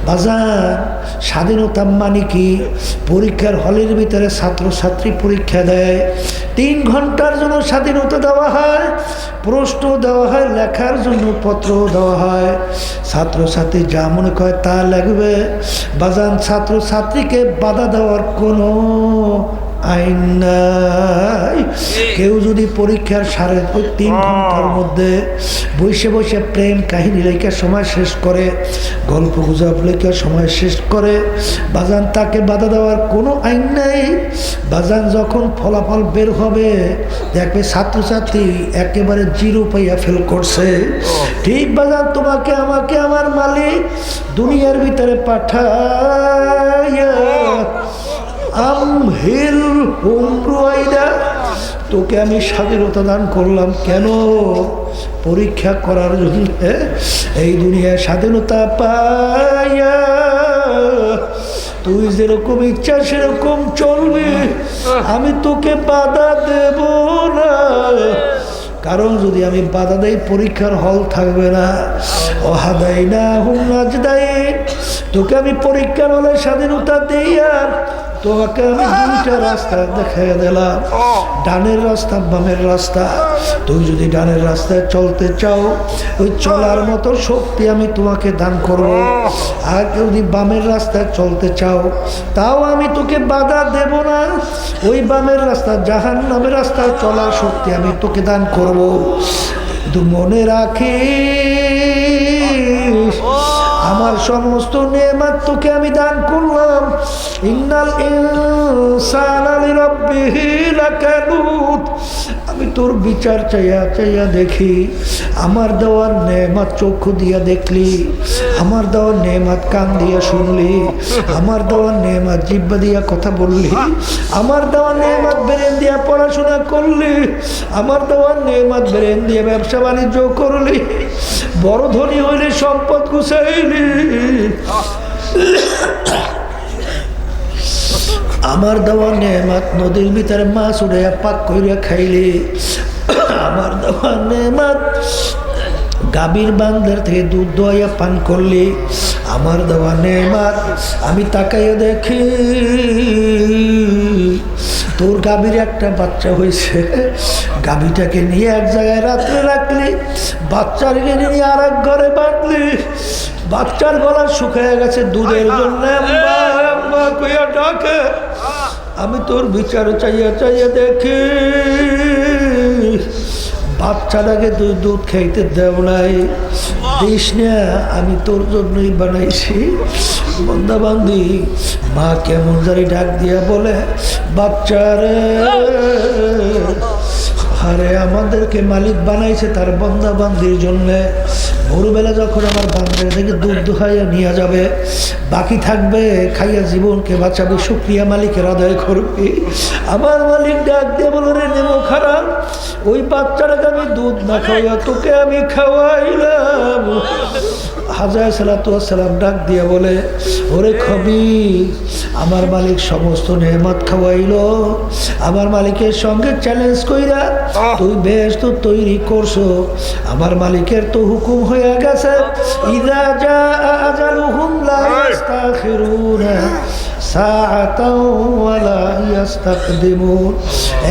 বাজার স্বাধীনতা মানে কি? পরীক্ষার হলের ভিতরে ছাত্রছাত্রী পরীক্ষা দেয়, 3 ঘন্টার জন্য স্বাধীনতা দেওয়া হয়, প্রশ্ন দেওয়া হয়, লেখার জন্য পত্র দেওয়া হয়। ছাত্রছাত্রী যা মনে করে তা লিখবে। বাজান ছাত্রছাত্রীকে বাধা দেওয়ার কোনো আইন নাই। কেউ যদি পরীক্ষার 3.5 ঘন্টার মধ্যে বসে বসে প্রেম কাহিনী লেখা সময় শেষ করে, গল্প গুজব লেখা সময় শেষ করে, বাজান তাকে বাধা দেওয়ার কোনো আইন নাই। বাজান যখন ফলাফল বের হবে, দেখবে ছাত্রছাত্রী একেবারে 0 পাইয়া ফেল করছে। ঠিক বাজান তোমাকে আমাকে আমার মালিক দুনিয়ার ভিতরে পাঠাইয়া আমহিল হুমরুয়াইদা, তোকে আমি স্বাধীনতা দান করলাম কেন? পরীক্ষা করার জন্য। এই দুনিয়ায় স্বাধীনতা পাইয়া তুই যেরকম ইচ্ছা সেরকম চলবি, আমি তোকে বাধা দেব না। কারণ যদি আমি বাধা দেই, পরীক্ষার হল থাকবে না। অহাদাই না হুম নাজদাই, তোকে আমি পরীক্ষার হলে স্বাধীনতা দিই, আর তোমাকে আমি 2টা রাস্তা দেখাই দিলাম, ডানের রাস্তা বামের রাস্তা। তুই যদি ডানের রাস্তায় চলতে চাও, ওই চলার মতো শক্তি আমি তোমাকে দান করব। আর যদি বামের রাস্তায় চলতে চাও, তাও আমি তোকে বাধা দেব না। ওই বামের রাস্তা জাহান্নামের রাস্তা চলার শক্তি আমি তোকে দান করব। কিন্তু মনে রাখিস, আমার সমস্ত নেয়ামত তোকে আমি দান করলাম। ইন্নাল ইনসানা লিরাব্বিহি লাকানুত, আমি তোর বিচার চাইয়া চাইয়া দেখি। আমার দেওয়ার নেয়ামত চক্ষু দিয়া দেখলি, আমার দেওয়ার নেয়ামত কান দিয়া শুনলি, আমার দেওয়ার নেয়ামত জিহ্বা দিয়া কথা বললি, আমার দেওয়ার নেয়ামত ব্রেন দিয়া পড়াশোনা করলি, আমার দেওয়ার নেয়ামত ব্রেন দিয়ে ব্যবসা বাণিজ্য করলি, বড় ধনী হইলে সম্পদ গুছাইলি, আমার দেওয়া নেয়ামত নদীর ভিতরে মাছ উড়াইয়া পাক করিয়া খাইলি, আমার দেওয়া নেয়ামত গাভীর বান্ধার থেকে দুধ দোয়াইয়া পান করলি, আমার দেওয়া নেয়ামত আমি তাকাইয়া দেখি তোর গাভীর একটা বাচ্চা হয়েছে, গাভীটাকে নিয়ে এক জায়গায় রাত্রে রাখলি, বাচ্চাকে নিয়ে আর এক ঘরে বাঁধলি, বাচ্চার গলা শুকিয়ে গেছে দুধের জন্য, ডাকে আমি তোর বিচার চাইয়া চাইয়া দেখি বাচ্চাটাকে তুই দুধ খাইতে দেও নাই, দিস না, আমি তোর জন্যই বানাইছি। বন্দা বান্দি মা কেমন জানি ডাক দিয়া বলে, বাচ্চারে, আরে আমাদেরকে মালিক বানাইছে তার বন্দা বান্দির জন্যে। ভোরবেলা যখন আমার বান্দার থেকে দুধ দুহাইয়া নিয়ে যাবে, বাকি থাকবে খাইয়া জীবনকে বাঁচাবে, শুকরিয়া মালিকের আদায় করবে। আমার মালিক ডাক দিয়ে বলো, রে নেমো খারাপ, ওই বাচ্চাটাকে আমি দুধ না খাওয়াইয়া তোকে আমি খাওয়াইলাম। হাজরা সালাম ডাক দিয়া বলে, ওরে খবি, আমার মালিক সমস্ত নেয়ামত খাওয়াইলো, আমার মালিকের সঙ্গে চ্যালেঞ্জ কইরা তুই বেশ তো তৈরি করছো, আমার মালিকের তো হুকুম হয়ে গেছে, ইযা জাআ আজালুহুম লা ইস্তাখিরুনা সাআতাও ওয়া লা ইস্তাকদিমুন।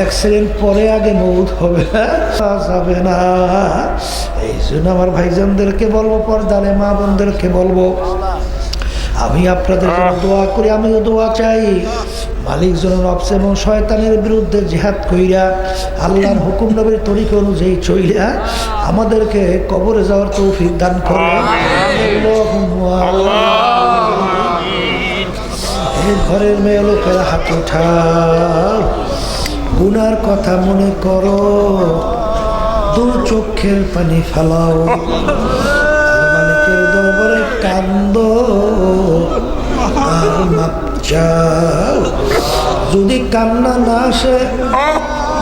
এক সেকেন্ড পরে আগে মউত হবে যাবে না। এই জন্য আমার ভাইজানদেরকে বলবো, পর্দারে মা বোনদেরকে বলবো, আমি আপনাদের জন্য দোয়া করি, আমিও দোয়া চাই, মালিক যেন নফস এবং শয়তানের বিরুদ্ধে জিহাদ কইরা আল্লাহর হুকুম নবীর তরিকা অনুযায়ী চইলা আমাদেরকে কবরে যাওয়ার তৌফিক দান করে। এই ঘরের মেয়ে লোকেরা হাত উঠাও, গুনার কথা মনে করো, দু চোখের পানি ফেলাও, মালিকের দরবারে কান্দো আর মাপ চাও। যদি কান্না না আসে,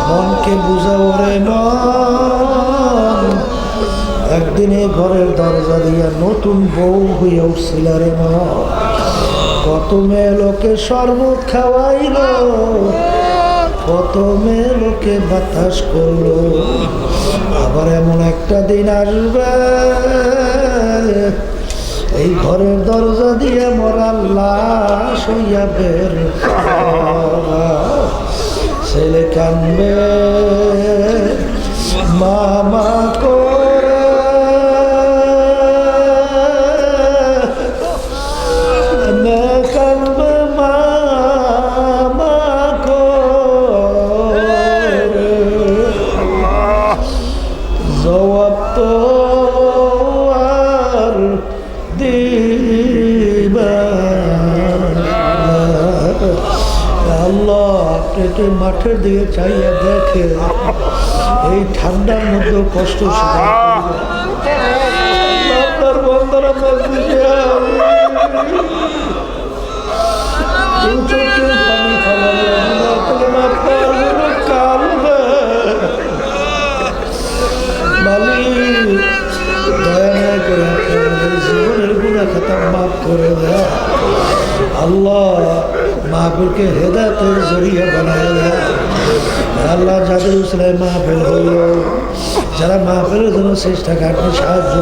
মনকে বুঝাও রে মন, একদিনে ঘরের দরজা দিয়া নতুন বউ হইয়া উঠছিল রে মন। কত মেয়ে লোকে শরবত খাওয়াইল, কত মেয়ে লোকে বাতাস করলো, আবার এমন একটা দিন আসবে এই ঘরের দরজা দিয়ে মরা লাশ হইয়া বের ছেলে কানবে মামা করে, কানবে মামা করে, জবাব তো আর দিবা আল্লাহ। আপনাকে মাঠের দিকে চাইয়া দেখে এই ঠান্ডার মধ্যে কষ্ট আপনার বন্ধুরা পানি কালবে মালিক দয়া করে আপনাদের জীবনের গুনাহ খাতা মাফ করে দেয় আল্লাহ, মাহফিলকে হেদায়েতের জরিয়া বানায় দেয় আল্লাহ। যাদের উসিলায় মাহফিল হইল, যারা মাহফিলের জন্য চেষ্টা করে সাহায্য